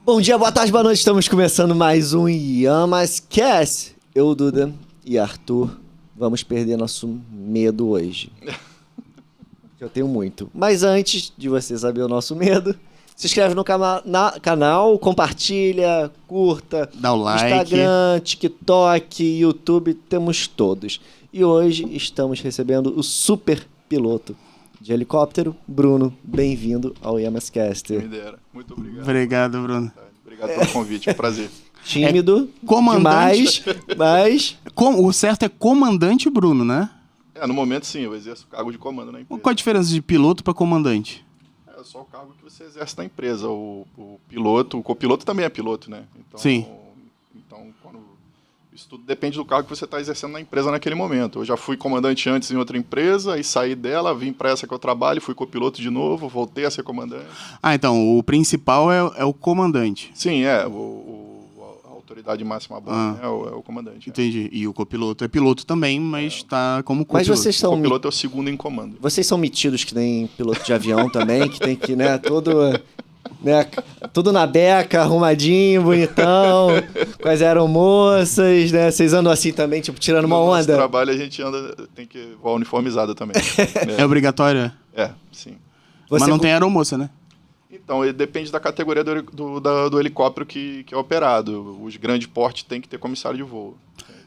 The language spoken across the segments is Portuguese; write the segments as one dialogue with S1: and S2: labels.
S1: Bom dia, boa tarde, boa noite. Estamos começando mais um Yamascast. Eu, Duda e Arthur vamos perder nosso medo hoje. Eu tenho muito. Mas antes de você saber o nosso medo, se inscreve no canal, compartilha, curta.
S2: Dá o like.
S1: Instagram, TikTok, YouTube, temos todos. E hoje estamos recebendo o super piloto de helicóptero, Bruno. Bem-vindo ao Yamascast.
S3: Me dera. Muito obrigado.
S2: Obrigado, Bruno.
S3: Obrigado pelo convite, é um prazer.
S1: Tímido,
S2: comandante.
S1: mas...
S2: O certo é comandante Bruno, né?
S3: No momento sim, eu exerço o cargo de comando na empresa.
S2: Qual a diferença de piloto para comandante?
S3: É só o cargo que você exerce na empresa. O piloto, o copiloto também é piloto, né? Então,
S2: sim.
S3: Isso tudo depende do cargo que você está exercendo na empresa naquele momento. Eu já fui comandante antes em outra empresa, aí saí dela, vim para essa que eu trabalho, fui copiloto de novo, voltei a ser comandante.
S2: Ah, então o principal é o comandante.
S3: Sim, a autoridade máxima a bordo, né, é o comandante.
S2: Entendi. E o copiloto é piloto também, mas está como copiloto.
S1: Mas vocês são...
S3: O copiloto é o segundo em comando.
S1: Vocês são metidos que nem piloto de avião também, que tem que, né, tudo na beca, arrumadinho, bonitão, com as aeromoças, né? Vocês andam assim também, tipo, tirando uma onda?
S3: No trabalho a gente tem que voar uniformizado também.
S2: É obrigatório?
S3: Sim.
S2: Mas não tem aeromoça, né?
S3: Então, depende da categoria do helicóptero que é operado. Os grandes portes tem que ter comissário de voo.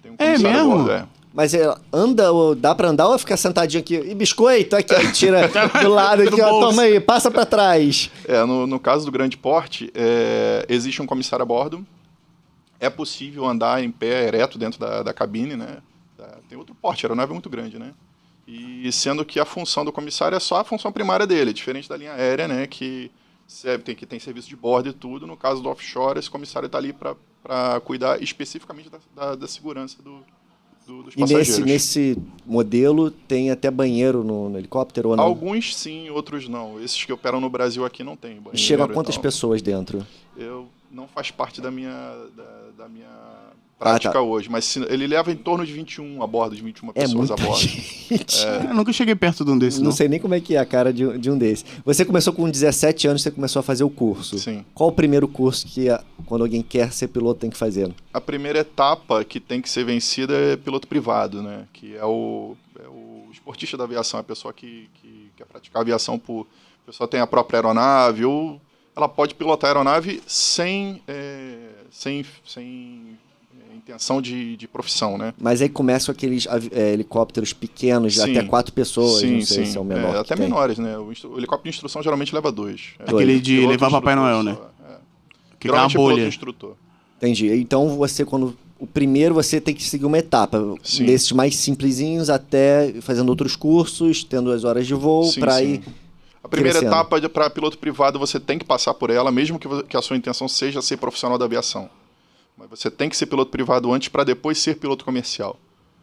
S3: Tem um comissário
S2: mesmo?
S3: a bordo,
S1: Mas anda, ou dá pra andar ou ficar sentadinho aqui? E biscoito, aqui, ó, tira do lado aqui, ó, toma aí, passa pra trás.
S3: No caso do grande porte, existe um comissário a bordo. É possível andar em pé ereto dentro da cabine, né? Tem outro porte, a aeronave é muito grande, né? E sendo que a função do comissário é só a função primária dele, diferente da linha aérea, né? Que tem serviço de bordo e tudo. No caso do offshore, esse comissário está ali para cuidar especificamente da segurança dos passageiros.
S1: E nesse modelo tem até banheiro no helicóptero ou não?
S3: Alguns sim, outros não. Esses que operam no Brasil aqui não tem banheiro.
S1: E chegam a quantas pessoas dentro?
S3: Não faz parte da minha prática hoje, mas ele leva em torno de 21 a bordo, de 21 pessoas a bordo.
S2: Eu nunca cheguei perto de um desses,
S1: não sei nem como é que é a cara de um desses. Você começou com 17 anos, você começou a fazer o curso.
S3: Sim.
S1: Qual o primeiro curso que, quando alguém quer ser piloto, tem que fazer? A
S3: primeira etapa que tem que ser vencida é piloto privado, né? Que é o esportista da aviação, a pessoa que quer praticar aviação a pessoa tem a própria aeronave, ou ela pode pilotar a aeronave sem intenção de profissão, né?
S1: Mas aí começam aqueles helicópteros pequenos, de até 4 pessoas, não sei se é o menor.
S3: Até menores, né? O helicóptero de instrução geralmente leva 2.
S2: Aquele de levar Papai Noel, né?
S3: Que é uma bolha. Instrutor.
S1: Entendi. Então o primeiro você tem que seguir uma etapa, desses mais simplesinhos até fazendo outros cursos, tendo as horas de voo para ir.
S3: A primeira
S1: crescendo.
S3: etapa para piloto privado você tem que passar por ela, mesmo que a sua intenção seja ser profissional da aviação. Mas você tem que ser piloto privado antes para depois ser piloto comercial.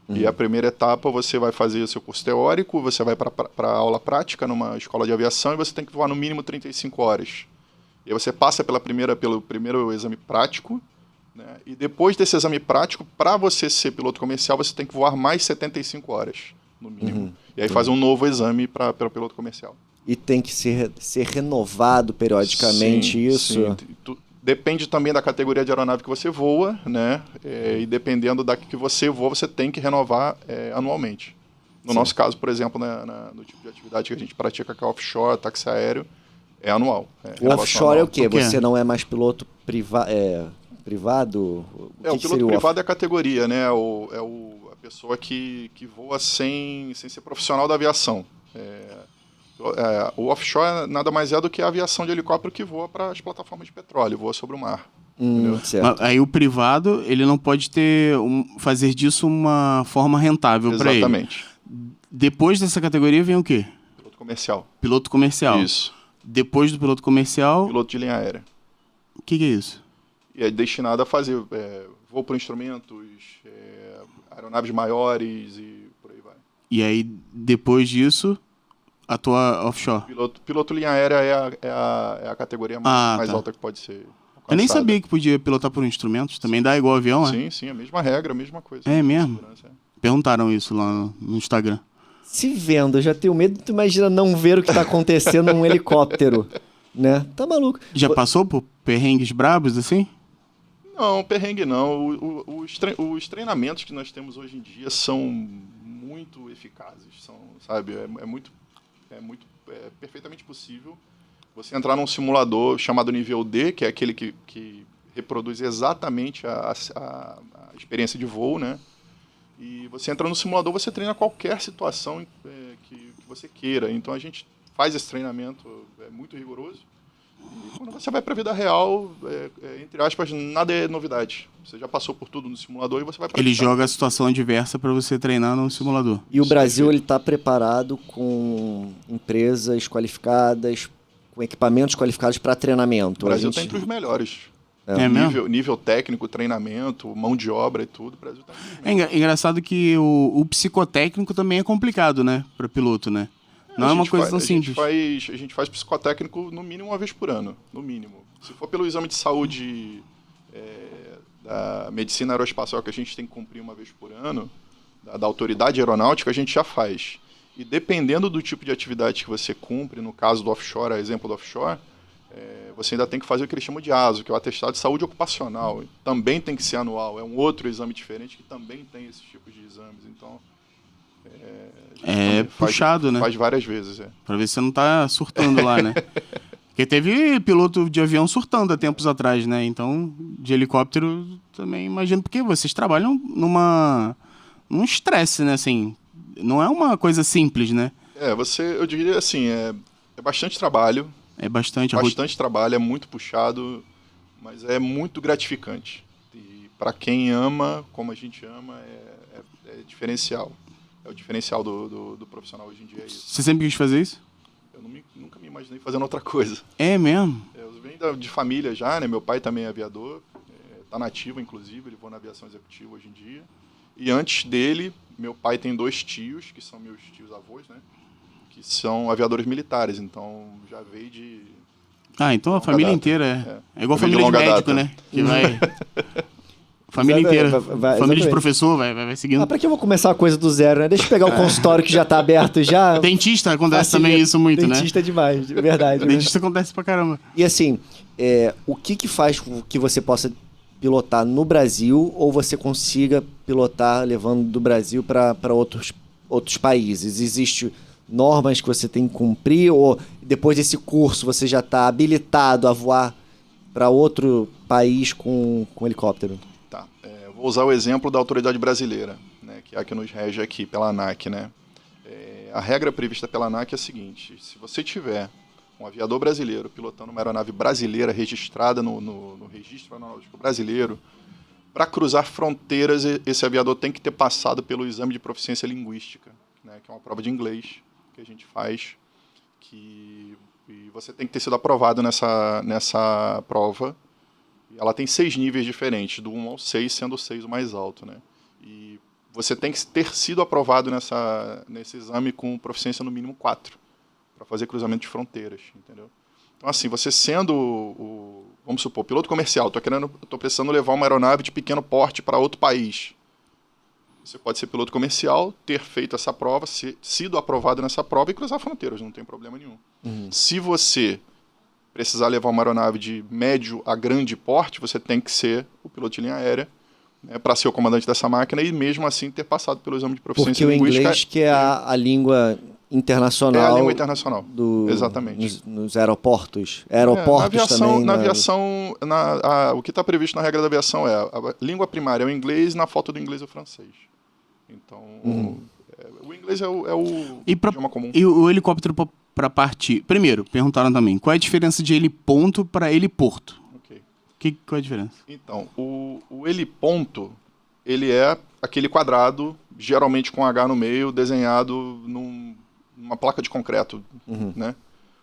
S3: E a primeira etapa você vai fazer o seu curso teórico, você vai para a aula prática numa escola de aviação e você tem que voar no mínimo 35 horas. E aí você passa pelo primeiro exame prático, né? E depois desse exame prático, para você ser piloto comercial, você tem que voar mais 75 horas, no mínimo. E aí faz um novo exame para piloto comercial.
S1: E tem que ser renovado periodicamente, isso?
S3: Sim. Depende também da categoria de aeronave que você voa, né? E dependendo da que você voa, você tem que renovar anualmente. No nosso caso, por exemplo, no tipo de atividade que a gente pratica, que é offshore, táxi aéreo, é anual.
S1: O offshore é o quê? Você não é mais piloto privado?
S3: O piloto privado é a categoria, né? A pessoa que voa sem ser profissional da aviação. O offshore nada mais é do que a aviação de helicóptero que voa para as plataformas de petróleo, voa sobre o mar.
S1: Certo.
S2: Aí o privado, ele não pode fazer disso uma forma rentável para ele.
S3: Exatamente.
S2: Depois dessa categoria vem o quê?
S3: Piloto comercial.
S2: Piloto comercial.
S3: Isso.
S2: Depois do piloto comercial...
S3: Piloto de linha aérea.
S2: O que é isso?
S3: E é destinado a fazer voo por instrumentos, aeronaves maiores e por aí vai.
S2: E aí, depois disso... A tua offshore?
S3: Piloto linha aérea é a categoria mais alta que pode ser alcançada.
S2: Eu nem sabia que podia pilotar por instrumentos. Também dá igual avião,
S3: né? Sim, a mesma regra, a mesma coisa.
S2: É mesmo? Perguntaram isso lá no Instagram.
S1: Se vendo, eu já tenho medo, tu imagina não ver o que está acontecendo num helicóptero. né? Tá maluco.
S2: Já passou por perrengues brabos, assim?
S3: Não, perrengue não. Os treinamentos que nós temos hoje em dia são muito eficazes, sabe? É perfeitamente possível você entrar num simulador chamado nível D, que é aquele que reproduz exatamente a experiência de voo, né? E você entra no simulador, você treina qualquer situação que você queira. Então a gente faz esse treinamento, é muito rigoroso. E quando você vai para a vida real, entre aspas, nada é novidade. Você já passou por tudo no simulador e você vai praticar.
S2: Ele joga a situação adversa para você treinar no simulador.
S1: E o Brasil ele está preparado com empresas qualificadas, com equipamentos qualificados para treinamento.
S3: O Brasil está entre os melhores. Nível técnico, treinamento, mão de obra e tudo. O Brasil tá
S2: engraçado que o psicotécnico também é complicado, né? Para piloto, né? Não é uma coisa tão simples.
S3: A gente faz psicotécnico no mínimo uma vez por ano. No mínimo. Se for pelo exame de saúde da medicina aeroespacial que a gente tem que cumprir uma vez por ano, da autoridade aeronáutica, a gente já faz. E dependendo do tipo de atividade que você cumpre, no caso do offshore, exemplo do offshore, você ainda tem que fazer o que eles chamam de ASO, que é o atestado de saúde ocupacional. Também tem que ser anual. É um outro exame diferente que também tem esses tipos de exames. Então,
S2: puxado, né?
S3: Faz várias vezes,
S2: Pra ver se você não tá surtando lá, né? Porque teve piloto de avião surtando há tempos atrás, né? Então, de helicóptero também imagino, porque vocês trabalham num estresse, né? Assim, não é uma coisa simples, né?
S3: Eu diria assim, é bastante trabalho.
S2: É bastante
S3: trabalho, é muito puxado, mas é muito gratificante. E para quem ama, como a gente ama, é diferencial. É o diferencial do profissional hoje em dia.
S2: Você sempre quis fazer isso?
S3: Eu nunca me imaginei fazendo outra coisa.
S2: É mesmo?
S3: Eu venho de família já, né? Meu pai também é aviador, tá nativo, inclusive, ele voa na aviação executiva hoje em dia. E antes dele, meu pai tem 2 tios, que são meus tios-avós, né? Que são aviadores militares, então já veio de...
S2: então a família inteira é igual família de médico, né? Que vai... Família inteira. Família de professor vai seguindo.
S1: Pra que eu vou começar a coisa do zero, né? Deixa eu pegar o consultório que já tá aberto já.
S2: Dentista acontece também isso muito, né?
S1: Dentista é demais, de verdade.
S2: Dentista acontece pra caramba.
S1: E assim, o que faz com que você possa pilotar no Brasil ou você consiga pilotar levando do Brasil para outros países? Existem normas que você tem que cumprir ou depois desse curso você já está habilitado a voar para outro país com helicóptero?
S3: Tá. Vou usar o exemplo da autoridade brasileira, né, que é a que nos rege aqui, pela ANAC, né? A regra prevista pela ANAC é a seguinte: se você tiver um aviador brasileiro pilotando uma aeronave brasileira registrada no registro aeronáutico brasileiro, para cruzar fronteiras, esse aviador tem que ter passado pelo exame de proficiência linguística, né, que é uma prova de inglês que a gente faz, e você tem que ter sido aprovado nessa prova. Ela tem 6 níveis diferentes, do 1 ao 6, sendo o 6 o mais alto, né? E você tem que ter sido aprovado nesse exame com proficiência no mínimo 4, para fazer cruzamento de fronteiras, entendeu? Então, assim, você sendo vamos supor, piloto comercial, tô precisando levar uma aeronave de pequeno porte para outro país. Você pode ser piloto comercial, ter feito essa prova, sido aprovado nessa prova e cruzar fronteiras, não tem problema nenhum. Se você precisar levar uma aeronave de médio a grande porte, você tem que ser o piloto de linha aérea, né, para ser o comandante dessa máquina e mesmo assim ter passado pelo exame de proficiência linguística.
S1: Porque o inglês que é a língua internacional.
S3: É a língua internacional, exatamente.
S1: Nos aeroportos. Aeroportos também.
S3: Na aviação, o que está previsto na regra da aviação é a língua primária é o inglês, na falta do inglês é o francês. Então, o inglês é o idioma comum.
S2: E o helicóptero para partir... Primeiro, perguntaram também, qual é a diferença de heliponto para heliporto?
S3: Ok.
S2: Qual é a diferença?
S3: Então, o heliponto, ele é aquele quadrado, geralmente com H no meio, desenhado numa placa de concreto, né?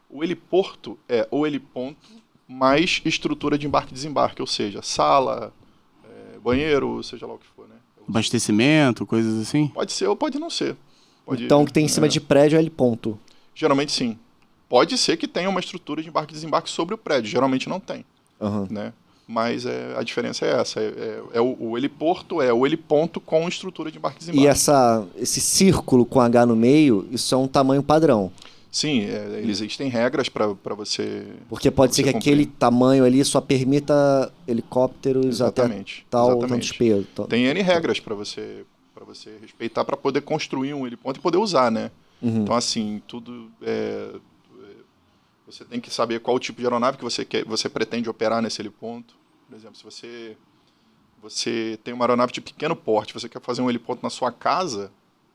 S3: O heliporto é o heliponto mais estrutura de embarque e desembarque, ou seja, sala, banheiro, seja lá o que for, né?
S2: Abastecimento, coisas assim?
S3: Pode ser ou pode não ser.
S1: Então, o que tem em cima de prédio é heliponto?
S3: Geralmente sim. Pode ser que tenha uma estrutura de embarque e desembarque sobre o prédio, geralmente não tem, né? Mas a diferença é essa. O heliporto é o heliponto com estrutura de embarque e desembarque.
S1: E esse círculo com H no meio, isso é um tamanho padrão?
S3: Sim, existem regras para você.
S1: Porque pode ser que
S3: cumprir.
S1: aquele tamanho ali só permita helicópteros
S3: Exatamente,
S1: até tal
S3: exatamente.
S1: tantos pesos.
S3: Tem N regras para você respeitar para poder construir um heliponto e poder usar, né? Então, assim, tudo você tem que saber qual o tipo de aeronave que você pretende operar nesse heliponto. Por exemplo, se você tem uma aeronave de pequeno porte, você quer fazer um heliponto na sua casa,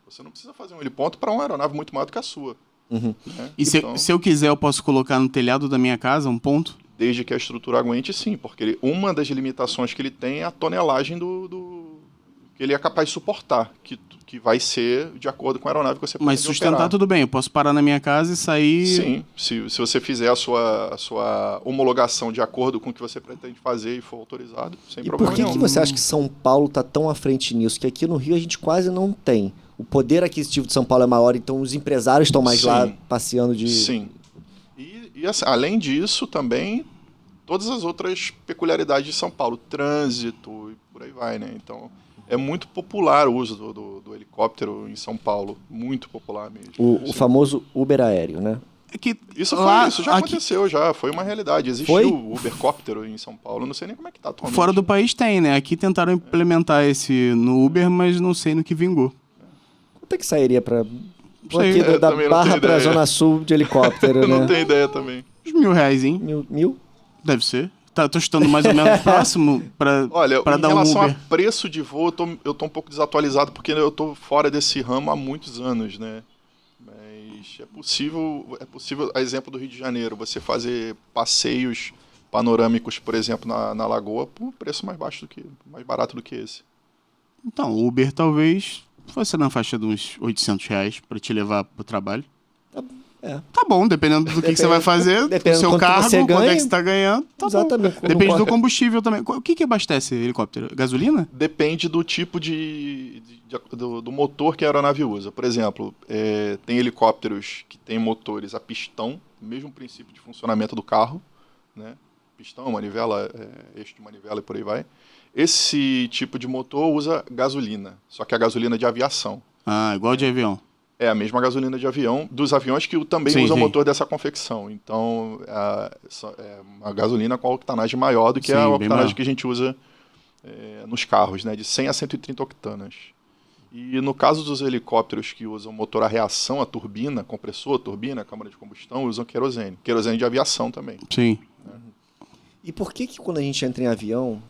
S3: você não precisa fazer um heliponto para uma aeronave muito maior do que a sua. Né?
S2: E
S3: Então,
S2: se eu quiser, eu posso colocar no telhado da minha casa um ponto?
S3: desde que a estrutura aguente, sim, porque uma das limitações que ele tem é a tonelagem que ele é capaz de suportar, que vai ser de acordo com a aeronave que você
S2: Mas
S3: pretende
S2: sustentar
S3: operar.
S2: tudo bem, eu posso parar na minha casa e sair...
S3: Sim, se você fizer a sua homologação de acordo com o que você pretende fazer e for autorizado, sem
S1: E
S3: problema
S1: por que
S3: nenhum.
S1: você acha que São Paulo está tão à frente nisso? Que aqui no Rio a gente quase não tem. O poder aquisitivo de São Paulo é maior, então os empresários estão mais
S3: Sim.
S1: lá passeando de...
S3: Sim. E assim, além disso, também, todas as outras peculiaridades de São Paulo, trânsito e por aí vai, né? Então, é muito popular o uso do helicóptero em São Paulo, muito popular mesmo.
S1: O famoso Uber aéreo, né?
S2: É que
S3: Isso
S2: lá,
S3: já
S2: aqui,
S3: aconteceu, já foi uma realidade. Existiu
S1: Foi?
S3: o Ubercóptero em São Paulo, não sei nem como é que tá atualmente.
S2: fora do país tem, né? Aqui tentaram implementar esse no Uber, mas não sei no que vingou.
S1: Quanto é que sairia para...
S2: Sei,
S1: Aqui da
S3: também não
S1: Barra
S3: tenho
S1: para a
S3: ideia.
S1: Zona Sul de helicóptero,
S3: Eu
S1: né?
S3: não tenho ideia também.
S2: Uns R$1.000, hein?
S1: Mil?
S2: Deve ser. Tá, tô chutando mais ou menos próximo pra
S3: Olha,
S2: pra
S3: em
S2: dar um
S3: relação
S2: Uber.
S3: a preço de voo, eu tô um pouco desatualizado porque eu tô fora desse ramo há muitos anos, né? Mas é possível, a exemplo do Rio de Janeiro, você fazer passeios panorâmicos, por exemplo, na Lagoa, por um preço mais barato do que esse.
S2: Então, o Uber talvez fosse na faixa de uns R$800 pra te levar pro trabalho.
S1: É.
S2: Tá bom, dependendo do que você vai fazer, do
S1: Dependendo
S2: seu
S1: quanto
S2: cargo,
S1: você
S2: quanto é
S1: ganha.
S2: que você tá ganhando, tá
S1: Exatamente.
S2: bom. Depende do combustível também. O que abastece helicóptero? Gasolina?
S3: Depende do tipo do motor que a aeronave usa. Por exemplo, tem helicópteros que têm motores a pistão, mesmo princípio de funcionamento do carro, né? Pistão, manivela, eixo de manivela e por aí vai. Esse tipo de motor usa gasolina, só que a gasolina de aviação.
S2: Ah, igual de avião.
S3: É a mesma gasolina de avião, dos aviões que também
S2: Sim,
S3: usam o
S2: sim.
S3: motor dessa confecção. Então, é uma gasolina com a octanagem maior do que
S2: Sim,
S3: a
S2: bem
S3: octanagem
S2: maior.
S3: que a gente usa nos carros, né? De 100 a 130 octanas. E no caso dos helicópteros que usam motor a reação, a turbina, compressor, turbina, câmara de combustão, usam querosene. Querosene de aviação também.
S2: Sim.
S1: E por que quando a gente entra em avião,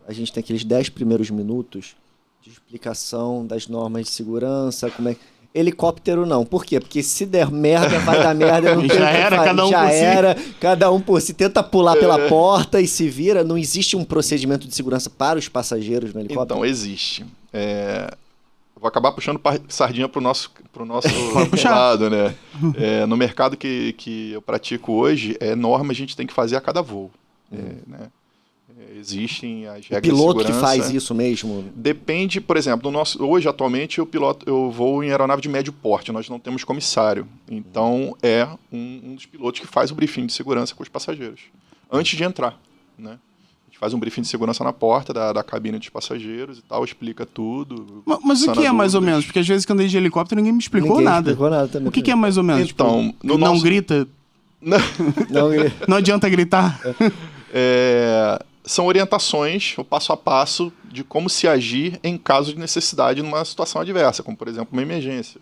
S1: a gente tem aqueles 10 primeiros minutos de explicação das normas de segurança, como é... Helicóptero não. Por quê? Porque se der merda, vai dar merda. Não
S2: Já
S1: tem o que
S2: era,
S1: fazer.
S2: cada um
S1: Já
S2: por si.
S1: era, cada um por si. Tenta pular pela porta e se vira. Não existe um procedimento de segurança para os passageiros no helicóptero?
S3: Então, existe. Vou acabar puxando sardinha pro nosso
S2: puxar.
S3: lado, né? No mercado que eu pratico hoje, norma a gente tem que fazer a cada voo. Né? Existem as
S1: O
S3: regras
S1: piloto
S3: de
S1: que
S3: segurança.
S1: faz isso mesmo?
S3: Depende, por exemplo, hoje atualmente eu vou em aeronave de médio porte, nós não temos comissário. Então é um dos pilotos que faz o briefing de segurança com os passageiros, antes de entrar, né? A gente faz um briefing de segurança na porta da cabine dos passageiros e tal, explica tudo.
S2: Mas o que é mais ou
S3: dúvidas.
S2: menos? Porque às vezes quando eu andei de helicóptero ninguém me explicou
S1: Ninguém
S2: nada.
S1: explicou nada também.
S2: O que é mais ou menos?
S3: Então,
S2: Tipo,
S3: no
S2: não
S3: nosso-
S2: grita?
S1: Não,
S2: Não adianta gritar?
S3: São orientações, o passo a passo de como se agir em caso de necessidade numa situação adversa, como por exemplo uma emergência.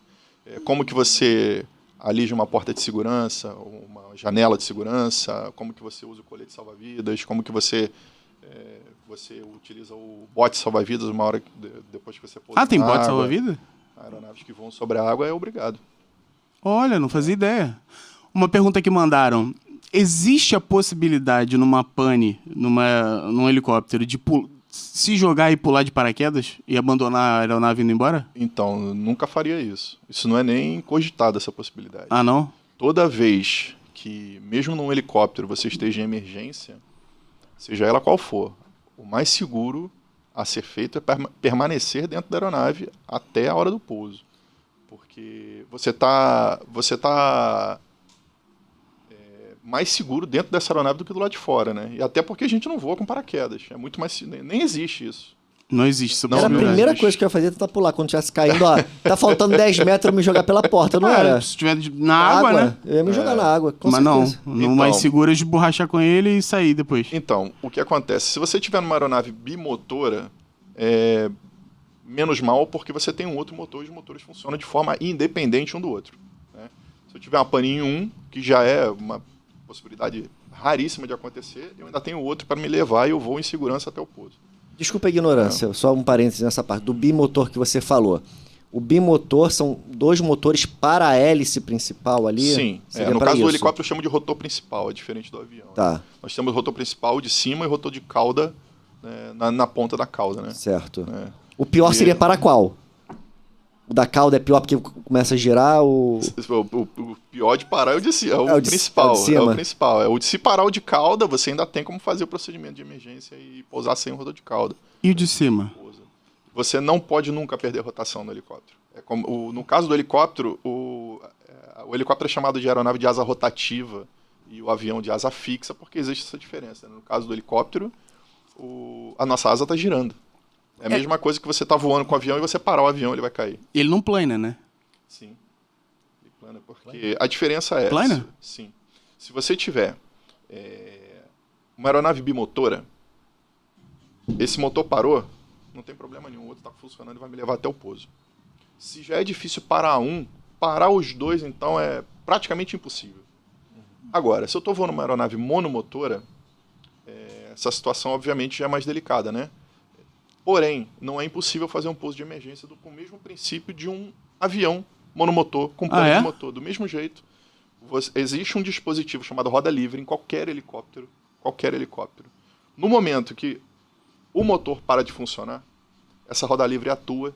S3: Como que você alige uma porta de segurança, uma janela de segurança, como que você usa o colete salva-vidas, como que você utiliza o bote salva-vidas uma hora depois que você pousa
S2: Tem
S3: na
S2: bote
S3: água.
S2: salva-vida?
S3: Aeronaves que voam sobre a água é obrigado.
S2: Olha, não fazia ideia. Uma pergunta que mandaram. Existe a possibilidade numa pane, num helicóptero, de se jogar e pular de paraquedas e abandonar a aeronave indo embora?
S3: Então, nunca faria isso. Isso não é nem cogitado, essa possibilidade.
S2: Ah, não?
S3: Toda vez que, mesmo num helicóptero, você esteja em emergência, seja ela qual for, o mais seguro a ser feito é permanecer dentro da aeronave até a hora do pouso. Porque você tá mais seguro dentro dessa aeronave do que do lado de fora, né? E até porque a gente não voa com paraquedas. É muito mais... Nem existe isso.
S2: Não existe essa
S3: Não,
S1: Era a
S2: possibilidade.
S1: primeira coisa que eu ia fazer, tentar pular. Quando tivesse caindo, ó, tá faltando 10 metros, eu me jogar pela porta, não era?
S2: Se estiver na água, né?
S1: Eu ia me jogar na água, com
S2: Mas
S1: certeza.
S2: não, no mais seguro é de borrachar com ele e sair depois.
S3: Então, o que acontece? Se você tiver numa aeronave bimotora, menos mal, porque você tem um outro motor e os motores funcionam de forma independente um do outro. Né? Se eu tiver uma pane em um, que já é uma possibilidade raríssima de acontecer, eu ainda tenho outro para me levar e eu vou em segurança até o pouso.
S1: Desculpa a ignorância, só um parênteses nessa parte. Do bimotor que você falou. O bimotor são 2 motores para a hélice principal ali?
S3: Sim.
S1: Seria
S3: No
S1: pra
S3: caso do
S1: isso?
S3: helicóptero, eu chamo de rotor principal, é diferente do avião.
S1: Tá.
S3: Né? Nós temos rotor principal de cima e rotor de cauda na ponta da cauda. Né?
S1: Certo.
S3: É.
S1: O pior seria para qual? O da cauda é pior porque começa a girar o...
S3: O pior de parar é o de cima, é o
S1: de
S3: principal.
S1: é o de cima.
S3: É o principal. É o de se parar o de cauda, você ainda tem como fazer o procedimento de emergência e pousar sem o rotor de cauda.
S2: E o de cima?
S3: Você não pode nunca perder rotação no helicóptero. No caso do helicóptero, o helicóptero é chamado de aeronave de asa rotativa e o avião de asa fixa, porque existe essa diferença. Né? No caso do helicóptero, a nossa asa está girando. É a mesma coisa que você está voando com o avião e você parar o avião, ele vai cair.
S2: Ele não plana, né?
S3: Sim. Ele plana porque a diferença é...
S2: Plana?
S3: Sim. Se você tiver uma aeronave bimotora, esse motor parou, não tem problema nenhum, o outro está funcionando e vai me levar até o pouso. Se já é difícil parar os dois, então é praticamente impossível. Agora, se eu estou voando uma aeronave monomotora, essa situação obviamente já é mais delicada, né? Porém, não é impossível fazer um pouso de emergência com o mesmo princípio de um avião monomotor com plano de motor. Do mesmo jeito, existe um dispositivo chamado roda livre em qualquer helicóptero. No momento que o motor para de funcionar, essa roda livre atua,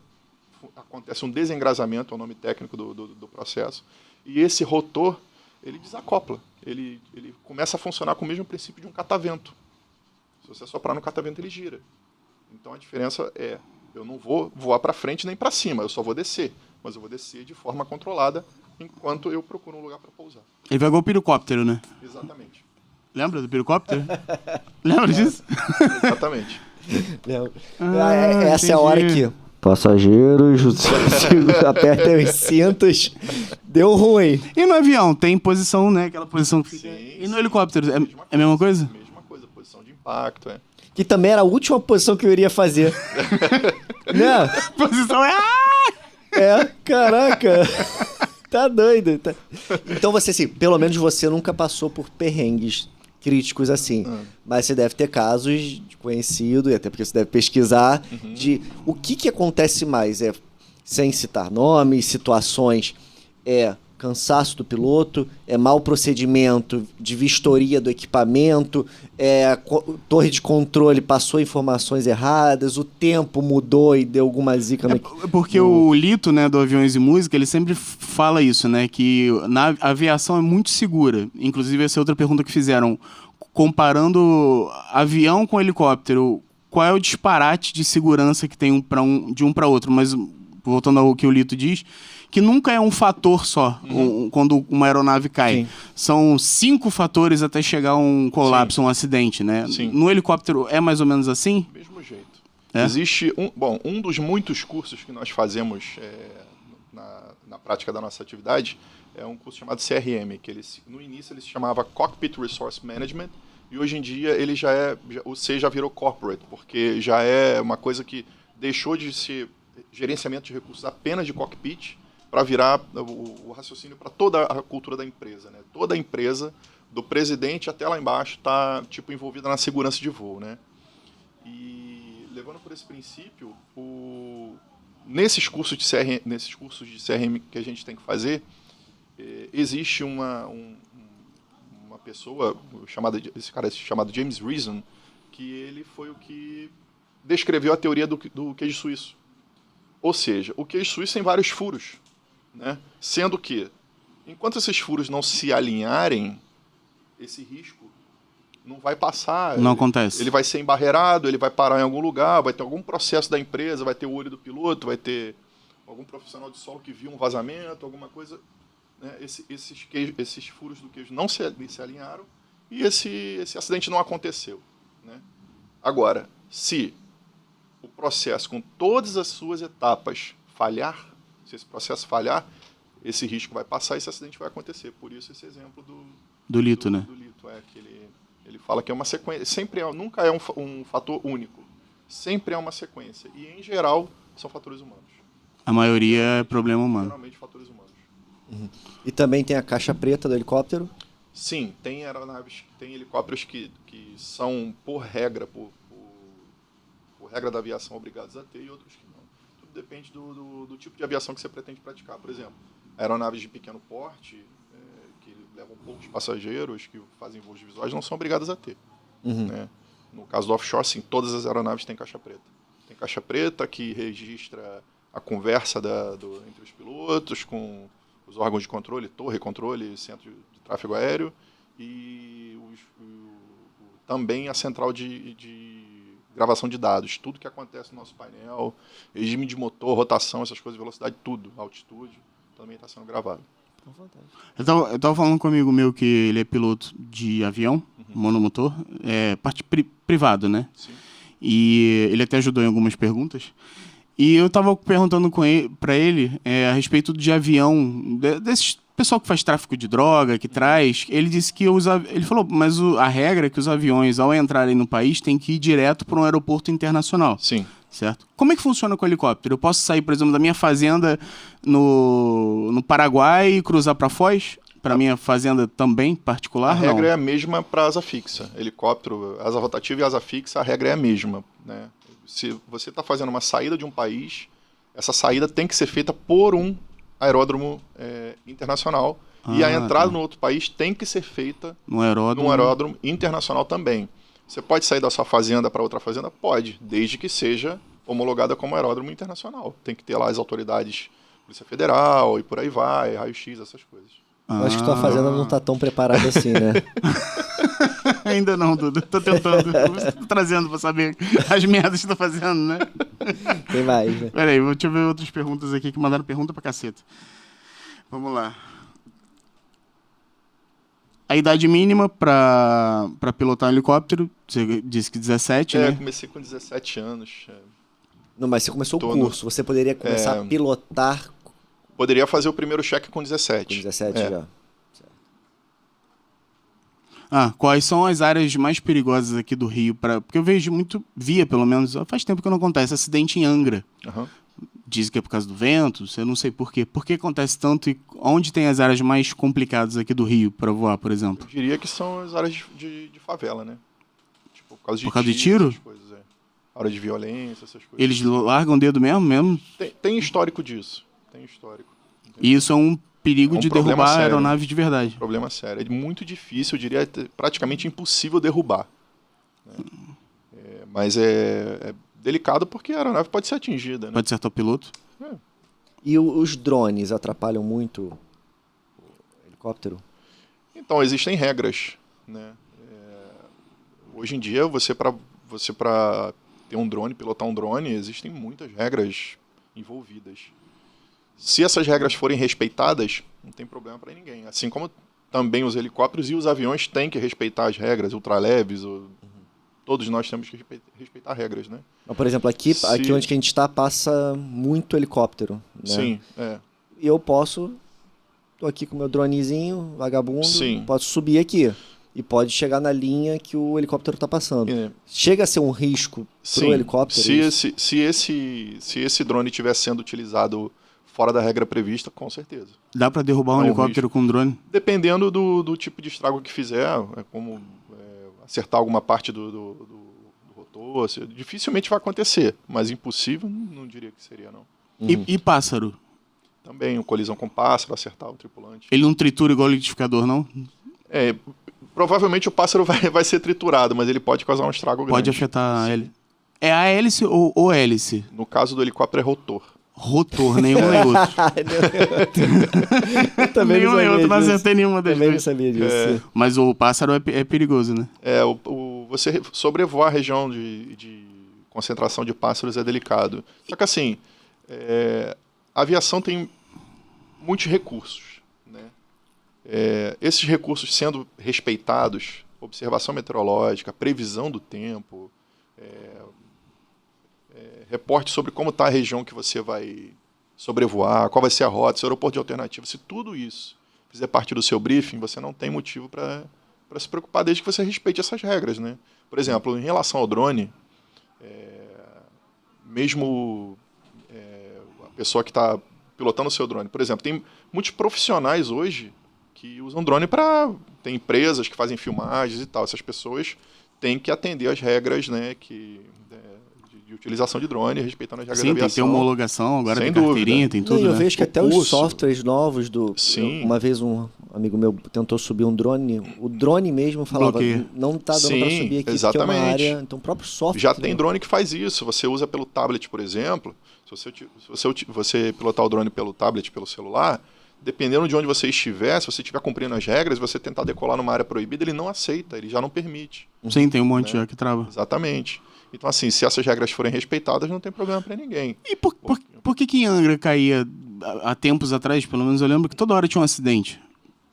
S3: acontece um desengrasamento, é o nome técnico do processo, e esse rotor, ele desacopla. Ele começa a funcionar com o mesmo princípio de um catavento. Se você soprar no catavento, ele gira. Então a diferença eu não vou voar para frente nem para cima, eu só vou descer. Mas eu vou descer de forma controlada enquanto eu procuro um lugar para pousar.
S2: Ele vai igual o pirocóptero, né?
S3: Exatamente.
S2: Lembra do pirocóptero? Lembra disso?
S3: Exatamente.
S1: Essa é a hora que... Passageiros, apertem os cintos. Deu ruim.
S2: E no avião, tem posição, né? Aquela posição que fica...
S3: Sim,
S2: E no helicóptero, é a mesma coisa?
S3: Mesma coisa, posição de impacto,
S1: Que também era a última posição que eu iria fazer. Né?
S2: Posição
S1: Caraca. Tá doido. Tá. Então você, assim, pelo menos você nunca passou por perrengues críticos assim. Mas você deve ter casos de conhecido, e até porque você deve pesquisar, de o que acontece mais. Sem citar nomes, situações, cansaço do piloto, mau procedimento de vistoria do equipamento, torre de controle passou informações erradas, o tempo mudou e deu alguma zica no...
S2: Porque o Lito, né, do Aviões e Música, ele sempre fala isso, né, que a aviação é muito segura. Inclusive, essa é outra pergunta que fizeram. Comparando avião com helicóptero, qual é o disparate de segurança que tem de um para outro? Mas, voltando ao que o Lito diz, que nunca é um fator só quando uma aeronave cai.
S1: Sim.
S2: São 5 fatores até chegar a um colapso, um acidente, né?
S3: Sim.
S2: No helicóptero é mais ou menos assim?
S3: Mesmo jeito.
S2: É?
S3: Existe um dos muitos cursos que nós fazemos na prática da nossa atividade, é um curso chamado CRM, que no início ele se chamava Cockpit Resource Management, e hoje em dia ele o C já virou corporate, porque já é uma coisa que deixou de ser gerenciamento de recursos apenas de cockpit para virar o raciocínio para toda a cultura da empresa, né? Toda a empresa, do presidente até lá embaixo, está envolvida na segurança de voo, né? E levando por esse princípio, nesses cursos de CRM que a gente tem que fazer, existe uma pessoa esse cara é chamado James Reason, que ele foi o que descreveu a teoria do queijo suíço. Ou seja, o queijo suíço tem vários furos, né? Sendo que, enquanto esses furos não se alinharem, esse risco não vai passar.
S2: Não acontece.
S3: Ele vai ser embarreirado, ele vai parar em algum lugar, vai ter algum processo da empresa, vai ter o olho do piloto, vai ter algum profissional de solo que viu um vazamento, alguma coisa... Né? Esses furos do queijo não se alinharam e esse acidente não aconteceu. Né? Agora, se processo com todas as suas etapas falhar, se esse processo falhar, esse risco vai passar e esse acidente vai acontecer. Por isso esse exemplo
S2: Do lito, né?
S3: do lito, que ele fala que é uma sequência, nunca é um fator único, sempre é uma sequência. E, em geral, são fatores humanos.
S2: A maioria é problema humano.
S3: Geralmente, fatores humanos.
S1: E também tem a caixa preta do helicóptero?
S3: Sim, tem aeronaves, tem helicópteros que são, por regra, por regra da aviação, obrigados a ter, e outros que não. Tudo depende do tipo de aviação que você pretende praticar. Por exemplo, aeronaves de pequeno porte, que levam poucos passageiros, que fazem voos visuais, não são obrigadas a ter. Né? No caso do offshore, sim, todas as aeronaves têm caixa preta. Tem caixa preta que registra a conversa entre os pilotos com os órgãos de controle, torre, controle, centro de tráfego aéreo, e também a central de gravação de dados. Tudo que acontece no nosso painel, regime de motor, rotação, essas coisas, velocidade, tudo, altitude, também está sendo gravado.
S2: Eu tava falando com um amigo meu que ele é piloto de avião, monomotor, parte privado, né?
S3: Sim.
S2: E ele até ajudou em algumas perguntas. E eu tava perguntando pra ele a respeito de avião, desse pessoal que faz tráfico de droga, que traz. Ele disse que ele falou, mas a regra é que os aviões, ao entrarem no país, tem que ir direto para um aeroporto internacional.
S3: Sim.
S2: Certo? Como é que funciona com o helicóptero? Eu posso sair, por exemplo, da minha fazenda no Paraguai e cruzar para Foz? Para minha fazenda também, particular?
S3: A regra
S2: não?
S3: é a mesma para asa fixa. Helicóptero, asa rotativa e asa fixa, a regra é a mesma. Né? Se você está fazendo uma saída de um país, essa saída tem que ser feita por um aeródromo internacional. E a entrada no outro país tem que ser feita
S2: num aeródromo
S3: internacional também. Você pode sair da sua fazenda para outra fazenda? Pode, desde que seja homologada como aeródromo internacional. Tem que ter lá as autoridades, Polícia Federal e por aí vai, raio-x, essas coisas.
S1: Eu acho que tua fazenda não tá tão preparada assim, né?
S2: Ainda não, Duda. Tô tentando. Tô trazendo pra saber as merdas que tô fazendo, né?
S1: Tem mais, né?
S2: Peraí, deixa eu ver outras perguntas aqui que mandaram pergunta pra caceta. Vamos lá. A idade mínima pra pilotar um helicóptero, você disse que 17, né?
S3: Comecei com 17 anos.
S1: Não, mas você começou o curso. Você poderia começar a pilotar
S3: Poderia fazer o primeiro cheque com 17.
S1: com 17 já.
S2: Quais são as áreas mais perigosas aqui do Rio? Porque eu via pelo menos, faz tempo que não acontece, acidente em Angra.
S3: Uhum.
S2: Dizem que é por causa do vento, eu não sei por quê. Por que acontece tanto e onde tem as áreas mais complicadas aqui do Rio para voar, por exemplo?
S3: Eu diria que são as áreas de favela, né? Tipo, por
S2: causa de tiro?
S3: Essas coisas, Área de violência, essas coisas.
S2: Eles largam o dedo mesmo?
S3: Tem histórico disso. Tem histórico. Entendeu?
S2: E isso é um perigo de derrubar a
S3: sério,
S2: aeronave de verdade.
S3: Problema sério. É muito difícil, eu diria praticamente impossível derrubar. Né? Mas é delicado porque a aeronave pode ser atingida. Né?
S2: Pode acertar o piloto?
S1: E os drones atrapalham muito o helicóptero?
S3: Então, existem regras. Né? Hoje em dia, você para ter um drone, pilotar um drone, existem muitas regras envolvidas. Se essas regras forem respeitadas, não tem problema para ninguém. Assim como também os helicópteros e os aviões têm que respeitar as regras, ultraleves, todos nós temos que respeitar regras, né?
S1: Por exemplo, aqui onde que a gente está, passa muito helicóptero. Né?
S3: Sim,
S1: E eu tô aqui com meu dronezinho, vagabundo,
S3: Sim.
S1: posso subir aqui. E pode chegar na linha que o helicóptero está passando. Chega a ser um risco para o helicóptero?
S3: Se esse drone estiver sendo utilizado fora da regra prevista, com certeza.
S2: Dá para derrubar um helicóptero com um drone?
S3: Dependendo do tipo de estrago que fizer, como acertar alguma parte do rotor, dificilmente vai acontecer, mas impossível não diria que seria, não.
S2: E pássaro?
S3: Também, colisão com pássaro, acertar o tripulante.
S2: Ele não tritura igual o liquidificador, não?
S3: Provavelmente o pássaro vai ser triturado, mas ele pode causar um estrago grande.
S2: Pode afetar a hélice. É a hélice ou hélice?
S3: No caso do helicóptero é rotor.
S2: Rotor, nenhum nem outro.
S1: Nenhum
S2: nem outro, não acertei nenhuma das
S1: Também
S2: duas.
S1: não sabia disso.
S2: Mas o pássaro é perigoso, né?
S3: Você sobrevoar a região de concentração de pássaros é delicado. Só que assim, a aviação tem muitos recursos. Né? Esses recursos sendo respeitados, observação meteorológica, previsão do tempo, reporte sobre como está a região que você vai sobrevoar, qual vai ser a rota, se é aeroporto de alternativa. Se tudo isso fizer parte do seu briefing, você não tem motivo para se preocupar, desde que você respeite essas regras, né? Por exemplo, em relação ao drone, mesmo a pessoa que está pilotando o seu drone, por exemplo, tem muitos profissionais hoje que usam drone para... Tem empresas que fazem filmagens e tal. Essas pessoas têm que atender às regras, né, de utilização de drone, respeitando as regras da
S2: Sim, tem que ter
S3: aviação.
S2: homologação, agora
S3: Sem
S2: tem carteirinha,
S3: dúvida.
S2: tem
S1: Não,
S2: tudo,
S1: e eu
S2: né?
S1: vejo que
S3: O
S1: até os
S3: curso.
S1: softwares novos
S3: Sim.
S1: Uma vez um amigo meu tentou subir um drone, o drone mesmo falava,
S2: Bloqueia.
S1: não tá dando para
S3: Sim,
S1: subir aqui, porque é
S3: exatamente.
S1: uma área... Então o próprio software...
S3: Já tem drone que faz isso. Você usa pelo tablet, por exemplo. Se você pilotar o drone pelo tablet, pelo celular, dependendo de onde você estiver, se você estiver cumprindo as regras, você tentar decolar numa área proibida, ele não aceita, ele já não permite.
S2: Sim, tem um monte
S3: Né?
S2: já que trava.
S3: Exatamente. Então, assim, se essas regras forem respeitadas, não tem problema para ninguém.
S2: E por que em Angra caía há tempos atrás, pelo menos eu lembro que toda hora tinha um acidente?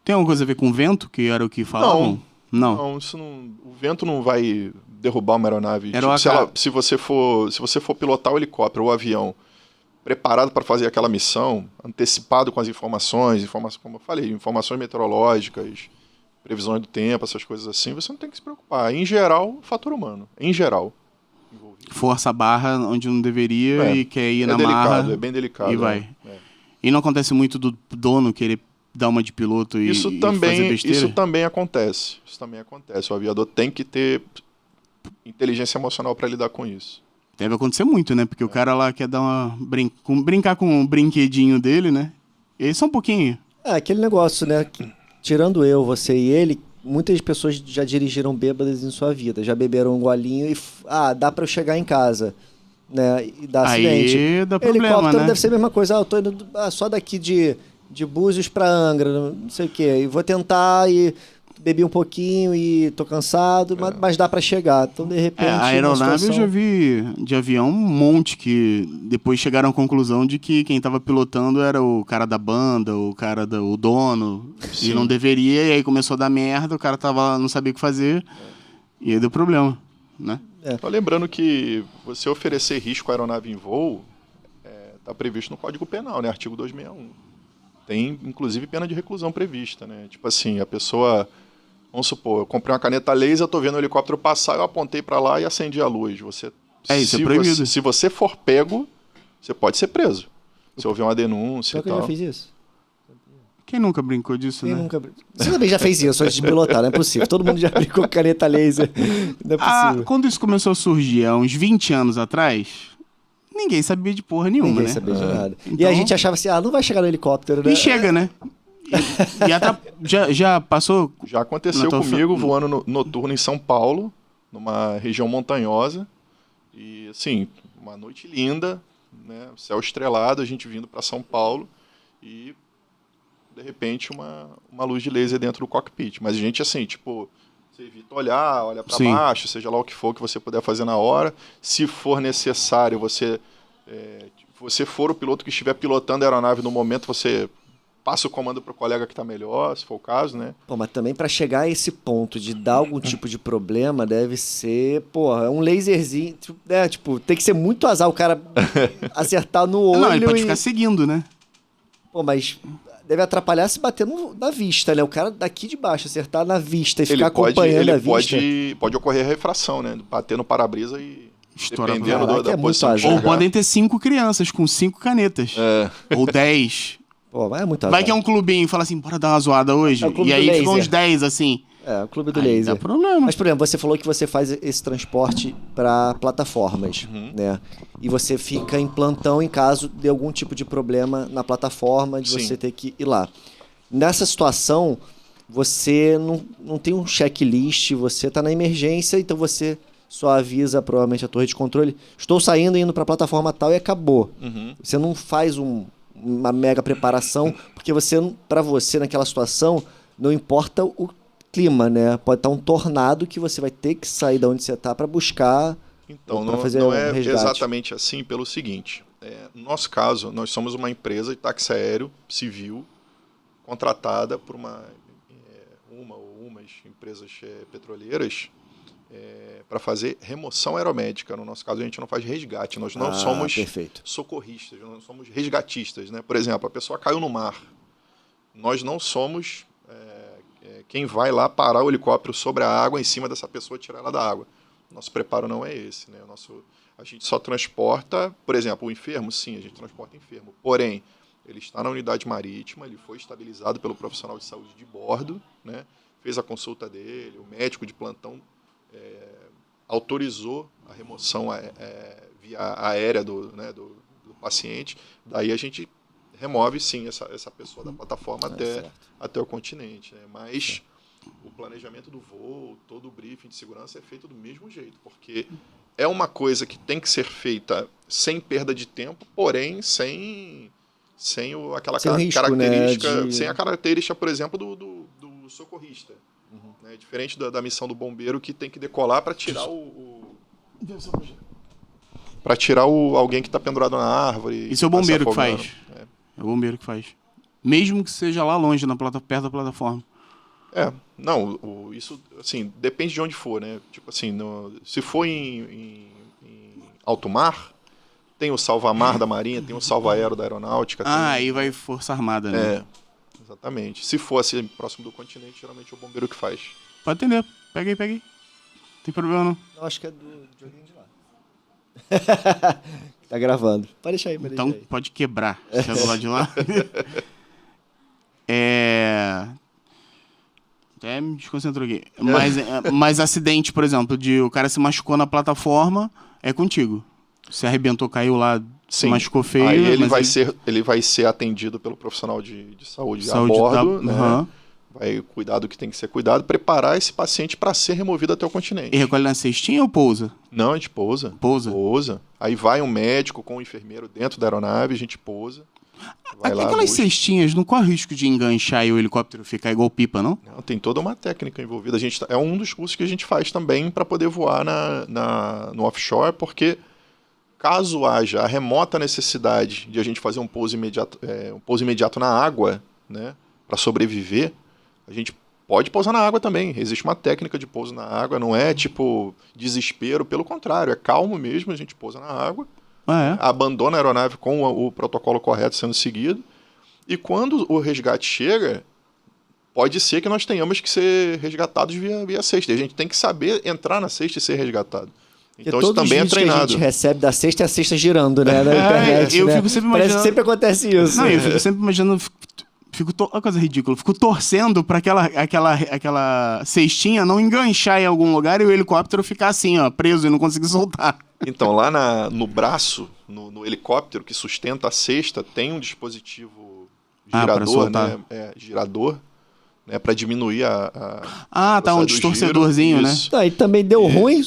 S2: Tem alguma coisa a ver com o vento, que era o que falavam? Não.
S3: Isso não, o vento não vai derrubar uma aeronave.
S2: Era
S3: Se você for pilotar o helicóptero ou o avião preparado para fazer aquela missão, antecipado com as informações, como eu falei, informações meteorológicas, previsões do tempo, essas coisas assim, você não tem que se preocupar. Em geral, fator humano. Em geral.
S2: Força a barra onde não deveria e quer ir na
S3: delicado,
S2: marra.
S3: É bem delicado.
S2: E vai. E não acontece muito do dono querer dar uma de piloto e fazer besteira?
S3: Isso também acontece. O aviador tem que ter inteligência emocional para lidar com isso.
S2: Deve acontecer muito, né? Porque o cara lá quer dar brincar com o brinquedinho dele, né? E aí só um pouquinho.
S1: É, aquele negócio, né? Tirando eu, você e ele, muitas pessoas já dirigiram bêbadas em sua vida. Já beberam um golinho e... dá pra eu chegar em casa, né? E dá acidente.
S2: Aí dá problema,
S1: Helicóptero
S2: né?
S1: deve ser a mesma coisa. Eu tô indo só daqui de Búzios pra Angra, não sei o quê. E vou tentar e... Bebi um pouquinho e tô cansado, mas dá pra chegar. Então, de repente...
S2: A aeronave
S1: situação...
S2: eu já vi de avião um monte que depois chegaram à conclusão de que quem tava pilotando era o cara da banda, o dono,
S3: Sim.
S2: e não deveria, e aí começou a dar merda, o cara tava lá, não sabia o que fazer, e aí deu problema, né?
S3: Só lembrando que você oferecer risco à aeronave em voo está previsto no Código Penal, né? Artigo 261. Tem, inclusive, pena de reclusão prevista, né? Tipo assim, a pessoa... Vamos supor, eu comprei uma caneta laser, eu tô vendo o helicóptero passar, eu apontei para lá e acendi a luz.
S2: Isso é proibido.
S3: Se você for pego, você pode ser preso. Se houver uma denúncia
S1: Só
S3: e
S1: que eu
S3: tal.
S1: já fiz isso.
S2: Quem nunca brincou disso,
S1: Quem
S2: né?
S1: nunca... Você também já fez isso antes de pilotar, não é possível. Todo mundo já brincou com caneta laser. Não é possível.
S2: Quando isso começou a surgir, há uns 20 anos atrás, ninguém sabia de porra nenhuma,
S1: Ninguém
S2: né?
S1: sabia de nada. E
S2: Então-
S1: a gente achava assim, não vai chegar no helicóptero, né?
S2: E chega, né? Já passou...
S3: Já aconteceu
S2: Na tua
S3: comigo voando noturno em São Paulo, numa região montanhosa. E, assim, uma noite linda, né? Céu estrelado, a gente vindo para São Paulo e, de repente, uma luz de laser dentro do cockpit. Mas a gente, assim, tipo, você evita olha para
S2: Sim.
S3: baixo, seja lá o que for que você puder fazer na hora. Se for necessário, você for o piloto que estiver pilotando a aeronave no momento, você passa o comando para o colega que está melhor, se for o caso, né?
S1: Pô, mas também pra chegar a esse ponto de dar algum tipo de problema, deve ser, porra, um laserzinho, tipo, tem que ser muito azar o cara acertar no olho
S2: Não, ele pode
S1: e...
S2: ficar seguindo, né?
S1: Pô, mas deve atrapalhar se bater na vista, né? O cara daqui de baixo acertar na vista e ficar acompanhando a vista.
S3: Pode ocorrer a refração, né? Bater no para-brisa e
S2: Estourar
S3: dependendo
S1: pra- Caraca,
S3: da
S1: é muito
S3: posição que
S1: azar.
S2: Ou
S3: chegar.
S2: podem ter 5 crianças com 5 canetas. Ou 10.
S1: Pô, mas é muito azar.
S2: Vai que é um clubinho e fala assim, bora dar uma zoada hoje.
S1: É o clube
S2: E aí
S1: do
S2: ficam
S1: laser.
S2: uns 10 assim.
S1: É, o clube do
S2: Aí
S1: laser.
S2: dá problema.
S1: Mas, por exemplo, você falou que você faz esse transporte para plataformas, né? E você fica em plantão em caso de algum tipo de problema na plataforma, de
S3: Sim.
S1: você ter que ir lá. Nessa situação, você não tem um checklist, você está na emergência, então você só avisa provavelmente a torre de controle, estou saindo e indo para a plataforma tal e acabou. Você não faz uma mega preparação, porque para você naquela situação não importa o clima, né? Pode estar um tornado que você vai ter que sair da onde você está para buscar.
S3: Então,
S1: pra
S3: não,
S1: fazer
S3: não
S1: um
S3: é
S1: resgate.
S3: exatamente assim pelo seguinte. No nosso caso, nós somos uma empresa de táxi aéreo civil contratada por uma ou umas empresas petroleiras para fazer remoção aeromédica. No nosso caso, a gente não faz resgate. Nós não somos
S1: perfeito.
S3: socorristas, nós somos resgatistas, né? Por exemplo, a pessoa caiu no mar. Nós não somos quem vai lá parar o helicóptero sobre a água em cima dessa pessoa e tirar ela da água. Nosso preparo não é esse, né? A gente só transporta, por exemplo, o enfermo, sim, a gente transporta enfermo. Porém, ele está na unidade marítima, ele foi estabilizado pelo profissional de saúde de bordo, né? Fez a consulta dele, o médico de plantão autorizou a remoção via aérea do paciente. Daí a gente remove, sim, essa pessoa da plataforma até o continente, né? Mas o planejamento do voo, todo o briefing de segurança é feito do mesmo jeito, porque é uma coisa que tem que ser feita sem perda de tempo, porém sem aquela característica, né, sem a característica, por exemplo, do socorrista. Né? Diferente da missão do bombeiro, que tem que decolar para tirar alguém que está pendurado na árvore.
S2: Isso é o bombeiro que faz. É o bombeiro que faz. Mesmo que seja lá longe, perto da plataforma.
S3: Não, isso, assim, depende de onde for, né? Tipo assim, se for em alto mar, tem o salva-mar da Marinha, tem o salva-aero da Aeronáutica.
S2: Aí vai Força Armada, né?
S3: Exatamente. Se for assim, próximo do continente, geralmente é o bombeiro que faz.
S2: Pode atender. Pega aí. Não tem problema, não.
S1: Eu acho que é do joguinho de lá. Tá gravando. Pode deixar aí,
S2: Então pode quebrar. Se é do lado de lá. Até me desconcentrou aqui. Mas acidente, por exemplo, o cara se machucou na plataforma, é contigo. Se arrebentou, caiu lá, se machucou feio.
S3: Aí ele vai ser atendido pelo profissional de saúde a bordo, né? Vai cuidar do que tem que ser cuidado, preparar esse paciente para ser removido até o continente.
S2: E recolhe na cestinha ou pousa?
S3: Não, a gente pousa.
S2: Pousa?
S3: Aí vai um médico com um enfermeiro dentro da aeronave, a gente pousa.
S2: Aquelas cestinhas, não corre risco de enganchar e o helicóptero ficar igual pipa, não?
S3: Não, tem toda uma técnica envolvida. É um dos cursos que a gente faz também para poder voar no offshore, porque caso haja a remota necessidade de a gente fazer um pouso imediato na água, né, para sobreviver, a gente pode pousar na água também. Existe uma técnica de pouso na água, não é tipo desespero, pelo contrário, é calmo mesmo, a gente pousa na água. Abandona a aeronave com o protocolo correto sendo seguido, e quando o resgate chega, pode ser que nós tenhamos que ser resgatados via cesta. E a gente tem que saber entrar na cesta e ser resgatado. Então isso também é treinado.
S1: Que a gente recebe da cesta é a cesta girando, né? Na internet,
S2: eu fico sempre imaginando...
S1: Parece que sempre acontece isso.
S2: Não, eu fico sempre imaginando... Olha a coisa ridícula. Fico torcendo pra aquela cestinha não enganchar em algum lugar e o helicóptero ficar assim, ó, preso e não conseguir soltar.
S3: Então, lá no braço, no helicóptero que sustenta a cesta, tem um dispositivo girador, né? Girador, né? Para diminuir
S2: tá, um distorcedorzinho, né?
S1: E também deu ruim,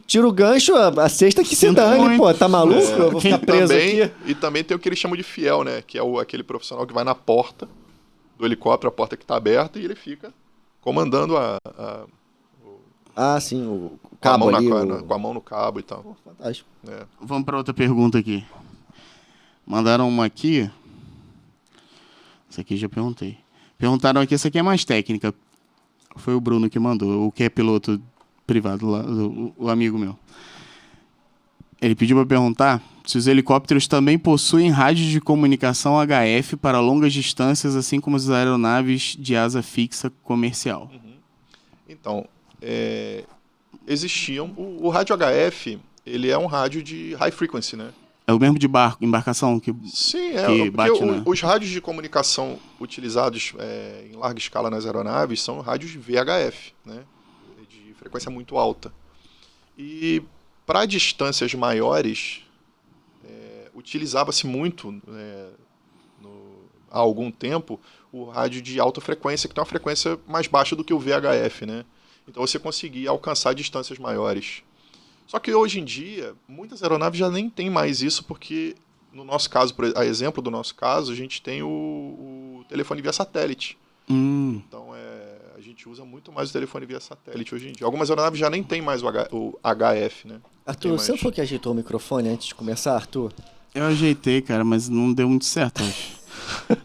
S1: tira o gancho, a cesta que se dane, pô, tá maluco? Eu vou ficar preso aqui.
S3: E também tem o que eles chamam de fiel, né? Que é aquele profissional que vai na porta do helicóptero, a porta que tá aberta, e ele fica comandando
S1: sim, o cabo ali.
S3: Com a mão no cabo e tal.
S1: Pô, fantástico.
S2: Vamos para outra pergunta aqui. Mandaram uma aqui. Essa aqui já perguntei. Perguntaram aqui, essa aqui é mais técnica. Foi o Bruno que mandou, o que é piloto privado lá, o amigo meu. Ele pediu para perguntar se os helicópteros também possuem rádios de comunicação HF para longas distâncias, assim como as aeronaves de asa fixa comercial.
S3: Então, existiam... O rádio HF, ele é um rádio de high frequency, né?
S2: É o mesmo de embarcação que
S3: Sim,
S2: que bate,
S3: porque
S2: né?
S3: Os rádios de comunicação utilizados em larga escala nas aeronaves são rádios VHF, né? De frequência muito alta. E para distâncias maiores, utilizava-se muito, há algum tempo, o rádio de alta frequência, que tem uma frequência mais baixa do que o VHF, né? Então você conseguia alcançar distâncias maiores. Só que hoje em dia, muitas aeronaves já nem tem mais isso, porque no nosso caso, a exemplo do nosso caso, a gente tem o telefone via satélite. Então a gente usa muito mais o telefone via satélite hoje em dia. Algumas aeronaves já nem tem mais o HF, né?
S1: Arthur, você não falou que ajeitou o microfone antes de começar, Arthur?
S2: Eu ajeitei, cara, mas não deu muito certo, acho.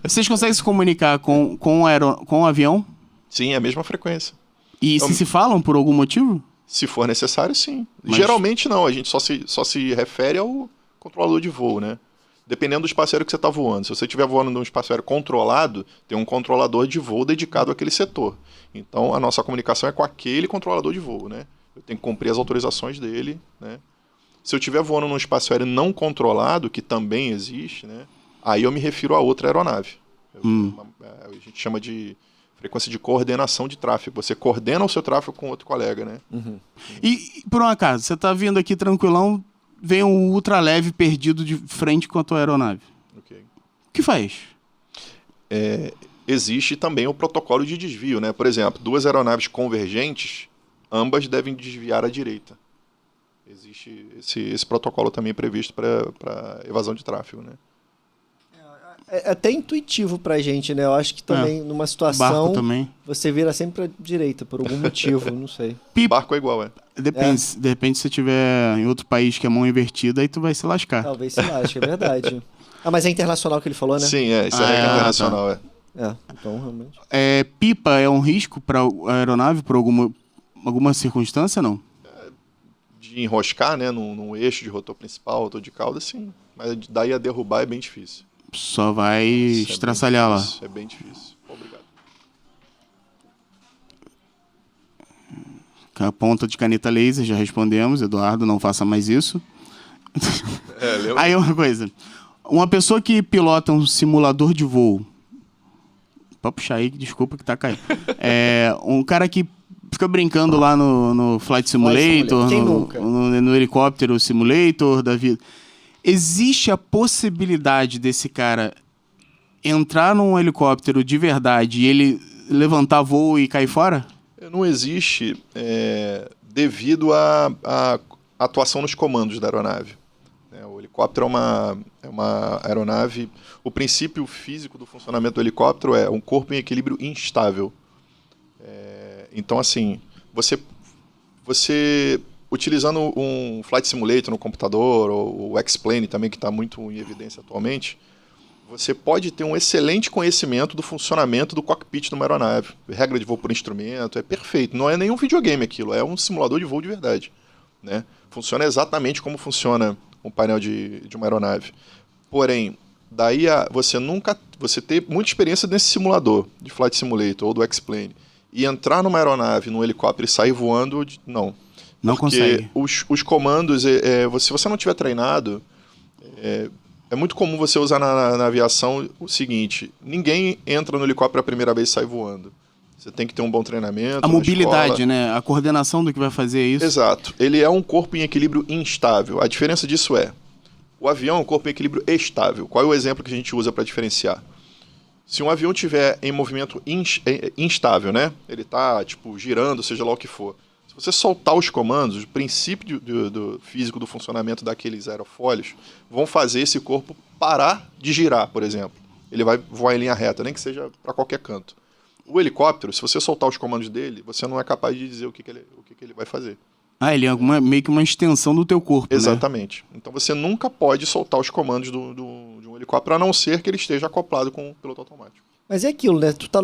S2: Vocês conseguem se comunicar com o avião?
S3: Sim, é a mesma frequência.
S2: E se falam por algum motivo?
S3: Se for necessário, sim.
S2: Mas-
S3: Geralmente não, a gente só se refere ao controlador de voo, né? Dependendo do espaço aéreo que você está voando. Se você estiver voando num espaço aéreo controlado, tem um controlador de voo dedicado àquele setor. Então, a nossa comunicação é com aquele controlador de voo, né? Eu tenho que cumprir as autorizações dele, né? Se eu estiver voando num espaço aéreo não controlado, que também existe, né? Aí eu me refiro a outra aeronave. A gente chama de frequência de coordenação de tráfego. Você coordena o seu tráfego com outro colega, né?
S2: E, por um acaso, você tá vindo aqui tranquilão, vem um ultraleve perdido de frente com a tua aeronave.
S3: Ok.
S2: O que faz?
S3: Existe também o protocolo de desvio, né? Por exemplo, duas aeronaves convergentes, ambas devem desviar à direita. Existe esse protocolo também previsto para evasão de tráfego, né?
S1: É até intuitivo pra gente, né? Eu acho que também numa
S2: Barco
S1: situação
S2: também.
S1: você vira sempre pra direita, por algum motivo, não sei.
S3: Barco é igual, é.
S2: Depende. De repente, se você tiver em outro país que é mão invertida, aí tu vai se lascar.
S1: Talvez se lasque, é verdade. Ah, mas é internacional que ele falou, né?
S3: Sim, isso é regra internacional, é.
S1: Então realmente.
S2: Pipa é um risco para a aeronave por alguma circunstância, não?
S3: De enroscar, né, num eixo de rotor principal, rotor de cauda, sim. Mas daí a derrubar é bem difícil.
S2: Só vai
S3: Isso
S2: estraçalhar lá.
S3: É bem difícil. Obrigado.
S2: Com a ponta de caneta laser, já respondemos. Eduardo, não faça mais isso.
S3: Lembra?
S2: Aí uma coisa. Uma pessoa que pilota um simulador de voo. Pode puxar aí, desculpa que tá caindo. Um cara que fica brincando lá no Flight Simulator,
S1: Quem nunca?
S2: no helicóptero simulator da vida. Existe a possibilidade desse cara entrar num helicóptero de verdade e ele levantar voo e cair fora?
S3: Não existe devido à atuação nos comandos da aeronave. O helicóptero é uma aeronave... O princípio físico do funcionamento do helicóptero é um corpo em equilíbrio instável. Então, assim, você utilizando um Flight Simulator no computador, ou o X-Plane também, que está muito em evidência atualmente, você pode ter um excelente conhecimento do funcionamento do cockpit de uma aeronave. Regra de voo por instrumento, é perfeito. Não é nenhum videogame aquilo, é um simulador de voo de verdade, né? Funciona exatamente como funciona um painel de uma aeronave. Porém, daí você ter muita experiência nesse simulador de Flight Simulator ou do X-Plane e entrar numa aeronave, num helicóptero e sair voando, não.
S2: Não
S3: Porque
S2: consegue.
S3: os comandos, se você não tiver treinado, é muito comum você usar na aviação o seguinte: ninguém entra no helicóptero a primeira vez e sai voando. Você tem que ter um bom treinamento.
S2: A
S3: na
S2: mobilidade,
S3: escola.
S2: né? A coordenação do que vai fazer isso.
S3: Exato. Ele é um corpo em equilíbrio instável. A diferença disso o avião é um corpo em equilíbrio estável. Qual é o exemplo que a gente usa para diferenciar? Se um avião estiver em movimento instável, né? Ele está girando, seja lá o que for. Se você soltar os comandos, o princípio do físico do funcionamento daqueles aerofólios vão fazer esse corpo parar de girar, por exemplo. Ele vai voar em linha reta, nem que seja para qualquer canto. O helicóptero, se você soltar os comandos dele, você não é capaz de dizer o que ele vai fazer.
S2: Ele é meio que uma extensão do teu corpo,
S3: Exatamente. Então você nunca pode soltar os comandos de um helicóptero, a não ser que ele esteja acoplado com o piloto automático.
S1: Mas é aquilo, né? Tu tá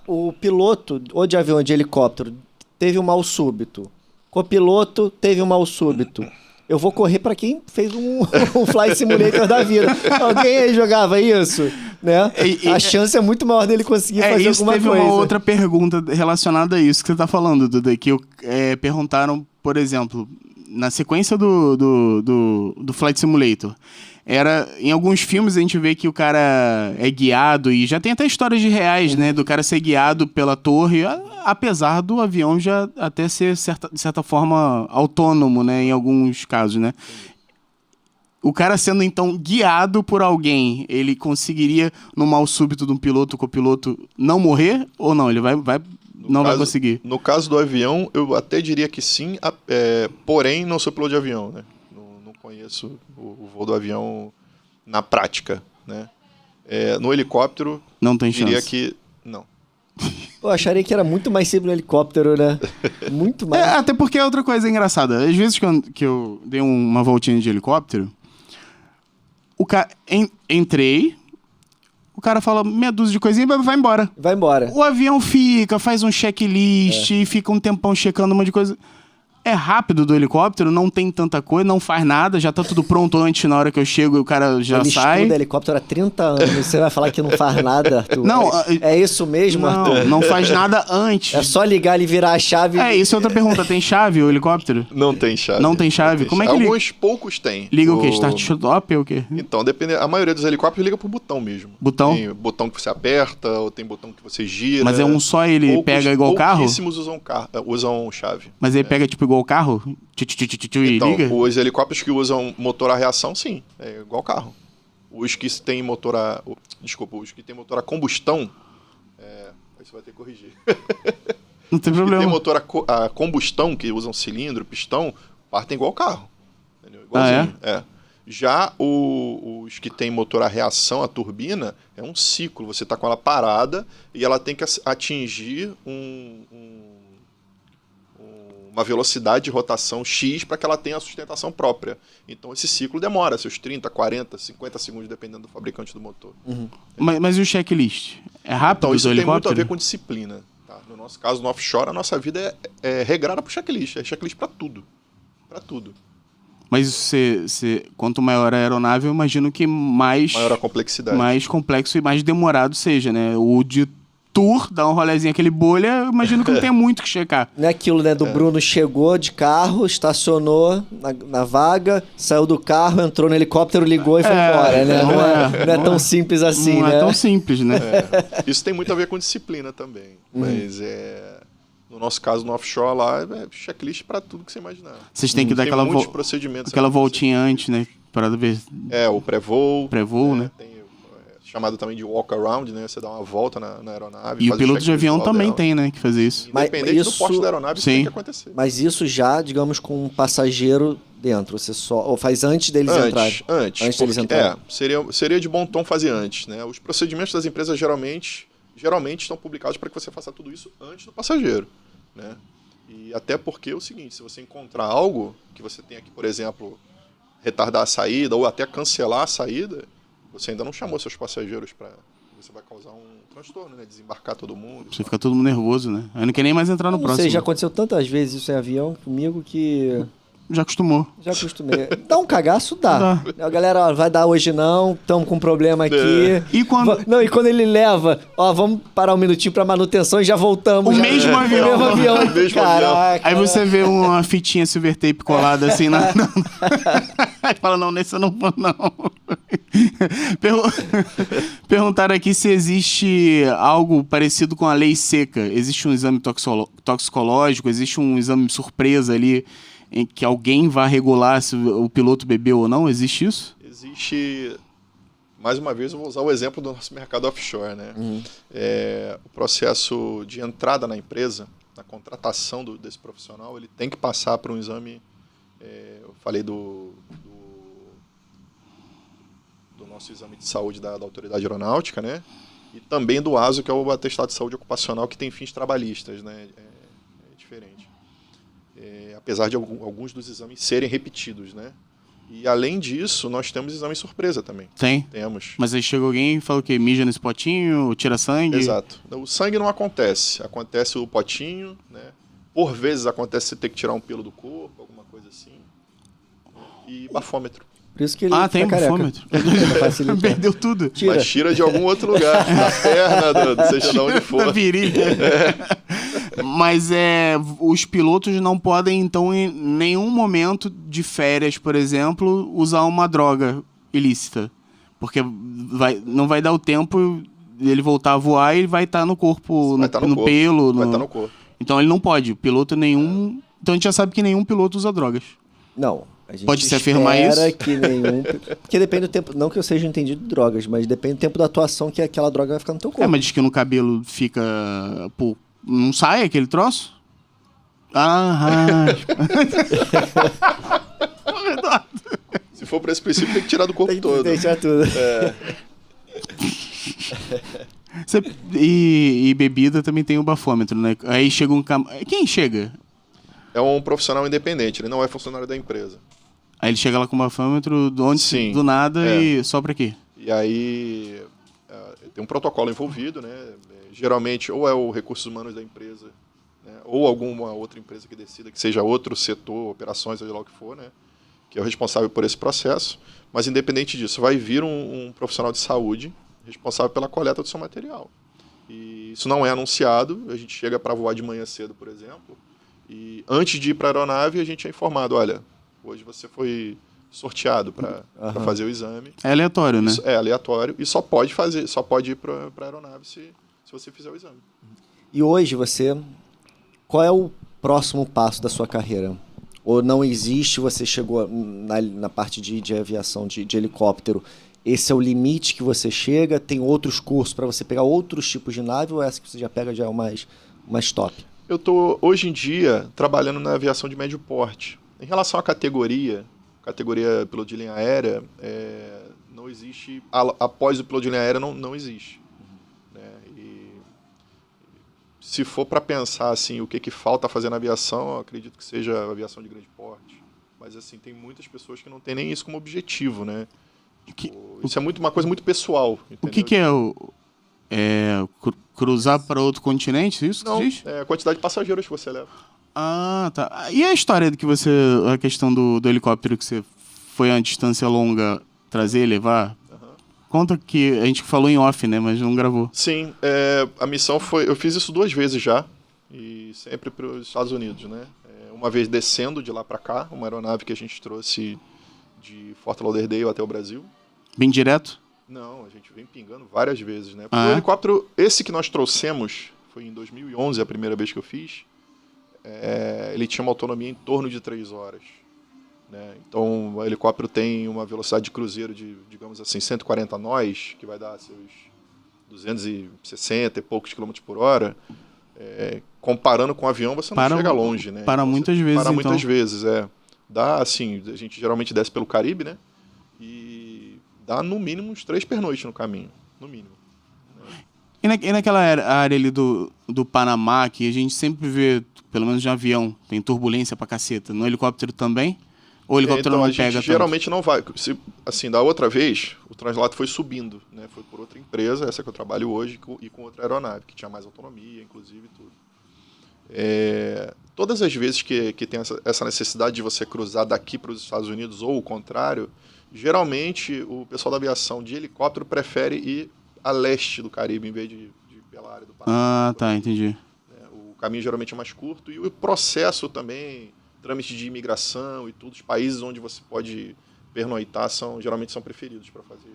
S1: o piloto, ou de avião ou de helicóptero, teve um mal súbito. Copiloto teve um mal súbito. Eu vou correr pra quem fez um Flight Simulator da vida. Alguém aí jogava isso, né? A chance é muito maior dele conseguir fazer alguma
S2: teve
S1: coisa.
S2: uma outra pergunta relacionada a isso que você tá falando, Duda, que perguntaram, por exemplo, na sequência do Flight Simulator. Em alguns filmes a gente vê que o cara é guiado, e já tem até histórias de reais, né? Do cara ser guiado pela torre, apesar do avião já até ser, de certa forma, autônomo, né? Em alguns casos, né? O cara sendo, então, guiado por alguém, ele conseguiria, no mal súbito de um piloto, copiloto, não morrer? Ou não? Ele vai conseguir?
S3: No caso do avião, eu até diria que sim, porém não sou piloto de avião, né? Não conheço o voo do avião na prática, né? No helicóptero,
S2: não tem chance.
S3: diria que não.
S1: Eu acharia que era muito mais simples no helicóptero, né? Muito mais.
S2: Até porque é outra coisa engraçada. Às vezes que eu dei uma voltinha de helicóptero, entrei, o cara fala meia dúzia de coisinha e vai embora.
S1: Vai embora.
S2: O avião faz um checklist e fica um tempão checando um monte de coisa. é rápido do helicóptero, não tem tanta coisa, não faz nada, já tá tudo pronto antes, na hora que eu chego e o cara já
S1: Ele
S2: sai.
S1: estuda helicóptero há 30 anos. Você vai falar que não faz nada, Arthur?
S2: Não,
S1: é isso mesmo, Arthur?
S2: Não faz nada antes.
S1: É só ligar e virar a chave.
S2: Isso é outra pergunta. Tem chave o helicóptero?
S3: Não tem chave.
S2: Não tem chave? Como é que
S3: Alguns poucos têm.
S2: liga o quê? Start-stop ou o quê?
S3: Então, depende. A maioria dos helicópteros liga por botão mesmo.
S2: Botão?
S3: Tem botão que você aperta, ou tem botão que você gira.
S2: Mas é um só, ele pega igual carro?
S3: Pouquíssimos usam chave.
S2: Mas ele pega tipo igual carro? E
S3: Então,
S2: liga?
S3: os helicópteros que usam motor a reação, sim, é igual carro. Os que tem motor a... Desculpa, os que tem motor a combustão... Aí você vai ter que corrigir.
S2: Não tem
S3: Os que
S2: problema.
S3: tem motor a combustão, que usam cilindro, pistão, partem igual carro. Entendeu? Igualzinho. Já os que tem motor a reação, a turbina, é um ciclo. Você está com ela parada e ela tem que atingir uma velocidade de rotação X para que ela tenha a sustentação própria. Então esse ciclo demora seus 30, 40, 50 segundos, dependendo do fabricante do motor.
S2: Mas e o checklist? É rápido
S3: Então isso
S2: do
S3: tem muito a
S2: helicóptero?
S3: ver com disciplina. Tá? No nosso caso, no offshore, a nossa vida é regrada para o checklist. É checklist para tudo. Para tudo.
S2: Mas quanto maior a aeronave, eu imagino que
S3: Maior a complexidade.
S2: mais complexo e mais demorado seja, né? O de tour, dá um rolezinho aquele bolha, eu imagino que não tem muito que checar.
S1: Não é aquilo, né? Do Bruno chegou de carro, estacionou na vaga, saiu do carro, entrou no helicóptero, ligou e foi embora, né? Não é tão simples assim,
S2: não
S1: né?
S2: é tão simples, né?
S3: Isso tem muito a ver com disciplina também. Mas no nosso caso, no offshore lá, é checklist para tudo que você imaginar.
S2: Vocês têm que dar
S3: Tem muitos procedimentos.
S2: aquela voltinha antes, né? Para ver.
S3: O pré-voo.
S2: Pré-voo, né?
S3: Tem chamado também de walk around, né? Você dá uma volta na aeronave.
S2: E o
S3: faz
S2: piloto de
S3: check
S2: avião
S3: visual
S2: também
S3: dela.
S2: tem, né? Que fazer isso.
S3: Independente do
S1: isso-
S3: porte da aeronave, isso
S2: Sim.
S3: tem que acontecer.
S1: Mas isso já, digamos, com um passageiro dentro. Você só... Ou faz antes deles entrarem.
S3: Antes
S1: deles entrarem.
S3: seria de bom tom fazer antes, né? Os procedimentos das empresas geralmente estão publicados para que você faça tudo isso antes do passageiro, né? E até porque é o seguinte, se você encontrar algo que você tenha que, por exemplo, retardar a saída ou até cancelar a saída, você ainda não chamou seus passageiros para... Você vai causar um transtorno, né? Desembarcar todo mundo.
S2: Você fica todo mundo nervoso, né? Eu não quer nem mais entrar no
S1: Não
S2: próximo.
S1: sei, já aconteceu tantas vezes isso em avião comigo que
S2: Já acostumou.
S1: já acostumei. Dá um cagaço, dá. A galera, ó, vai dar hoje não, estamos com um problema aqui.
S2: E quando...
S1: Não, e quando ele leva, ó, vamos parar um minutinho pra manutenção e já voltamos.
S2: O
S1: já.
S2: mesmo avião.
S1: O mesmo avião.
S3: O mesmo
S1: Caraca.
S2: Aí você vê uma fitinha silver tape colada assim na... Aí fala, não, nesse eu não vou, não. Perguntaram aqui se existe algo parecido com a lei seca. Existe um exame toxicológico, existe um exame surpresa ali em que alguém vai regular se o piloto bebeu ou não? Existe isso?
S3: Existe... Mais uma vez, eu vou usar o exemplo do nosso mercado offshore, né? O processo de entrada na empresa, na contratação desse profissional, ele tem que passar por um exame... eu falei do nosso exame de saúde da autoridade aeronáutica, né? E também do ASO, que é o atestado de saúde ocupacional, que tem fins trabalhistas, né? É diferente. Apesar de alguns dos exames serem repetidos, né? E além disso, nós temos exame surpresa também.
S2: Tem.
S3: Temos.
S2: Mas aí chega alguém e fala o quê? Mija nesse potinho, tira sangue?
S3: Exato. O sangue não acontece. Acontece o potinho, né? Por vezes acontece você ter que tirar um pelo do corpo, alguma coisa assim. E bafômetro.
S1: Por isso que ele
S2: Tem
S1: fica careca.
S2: bafômetro.
S1: Facilita.
S2: Perdeu tudo.
S1: Tira.
S3: Mas tira de algum outro lugar. Da perna, seja de onde
S2: Da
S3: for.
S2: virilha. Mas os pilotos não podem, então, em nenhum momento de férias, por exemplo, usar uma droga ilícita. Porque não vai dar o tempo dele voltar a voar e ele vai estar no corpo,
S3: Vai estar no corpo.
S2: pelo.
S3: Vai estar no corpo.
S2: Então ele não pode. Piloto nenhum. Então a gente já sabe que nenhum piloto usa drogas.
S1: Não. A gente
S2: Pode se afirmar
S1: espera
S2: isso?
S1: que nenhum... Porque depende do tempo... Não que eu seja entendido de drogas, mas depende do tempo da atuação que aquela droga vai ficar no teu corpo.
S2: Mas diz que no cabelo fica... Pô, não sai aquele troço?
S3: Se for para esse princípio, tem que tirar do corpo
S1: Tem que
S3: todo.
S1: deixar tudo.
S2: E bebida também tem o bafômetro, né? Aí chega um... Quem chega?
S3: É um profissional independente, ele não é funcionário da empresa.
S2: Aí ele chega lá com o bafômetro
S3: Sim.
S2: do nada e só pra quê?
S3: E aí tem um protocolo envolvido, né? Geralmente ou é o recursos humanos da empresa, né? ou alguma outra empresa que decida que seja outro setor, operações, seja lá o que for, né? Que é o responsável por esse processo. Mas, independente disso, vai vir um profissional de saúde responsável pela coleta do seu material. E isso não é anunciado, a gente chega para voar de manhã cedo, por exemplo, e antes de ir para a aeronave, a gente é informado, olha, hoje você foi sorteado para fazer o exame.
S2: É aleatório, né?
S3: Isso é aleatório e só pode ir para a aeronave se você fizer o exame.
S1: E hoje qual é o próximo passo da sua carreira? Ou não existe, você chegou na parte de aviação, de helicóptero, esse é o limite que você chega, tem outros cursos para você pegar outros tipos de nave, ou essa que você já pega já é o mais top?
S3: Eu estou, hoje em dia, trabalhando na aviação de médio porte. Em relação à categoria piloto de linha aérea, não existe, após o piloto de linha aérea não existe. Né? E se for para pensar assim, o que falta fazer na aviação, eu acredito que seja a aviação de grande porte. Mas assim, tem muitas pessoas que não têm nem isso como objetivo, né? Isso é uma coisa muito pessoal. Entendeu?
S2: O que é cruzar para outro continente? Isso que
S3: não,
S2: diz?
S3: é a quantidade de passageiros que você leva.
S2: Ah, tá. E a história a questão do helicóptero que você foi a uma distância longa trazer, levar? Conta que a gente falou em off, né? Mas não gravou.
S3: Sim, a missão foi... Eu fiz isso 2 vezes já, e sempre para os Estados Unidos, né? Uma vez descendo de lá para cá, uma aeronave que a gente trouxe de Fort Lauderdale até o Brasil.
S2: Bem direto?
S3: Não, a gente vem pingando várias vezes, né? Porque o helicóptero, esse que nós trouxemos, foi em 2011, a primeira vez que eu fiz, ele tinha uma autonomia em torno de 3 horas. Né? Então, o helicóptero tem uma velocidade de cruzeiro de, digamos assim, 140 nós, que vai dar seus 260 e poucos quilômetros por hora. Comparando com o avião, você não chega longe, né?
S2: Para muitas vezes,
S3: Para muitas vezes, Dá, assim, a gente geralmente desce pelo Caribe, né? E dá, no mínimo, uns 3 pernoites no caminho. No mínimo.
S2: E naquela área ali do Panamá, que a gente sempre vê, pelo menos de avião, tem turbulência pra caceta. No helicóptero também? Ou o helicóptero
S3: então,
S2: não
S3: a gente
S2: pega
S3: geralmente não vai. Assim, da outra vez, o translato foi subindo, né? Foi por outra empresa, essa que eu trabalho hoje, e com outra aeronave, que tinha mais autonomia, inclusive, e tudo. Todas as vezes que tem essa necessidade de você cruzar daqui para os Estados Unidos ou o contrário, geralmente o pessoal da aviação de helicóptero prefere ir a leste do Caribe em vez de ir pela área do Panamá.
S2: Ah, tá, entendi.
S3: O caminho geralmente é mais curto e o processo também, trâmite de imigração e tudo, os países onde você pode pernoitar geralmente são preferidos para fazer.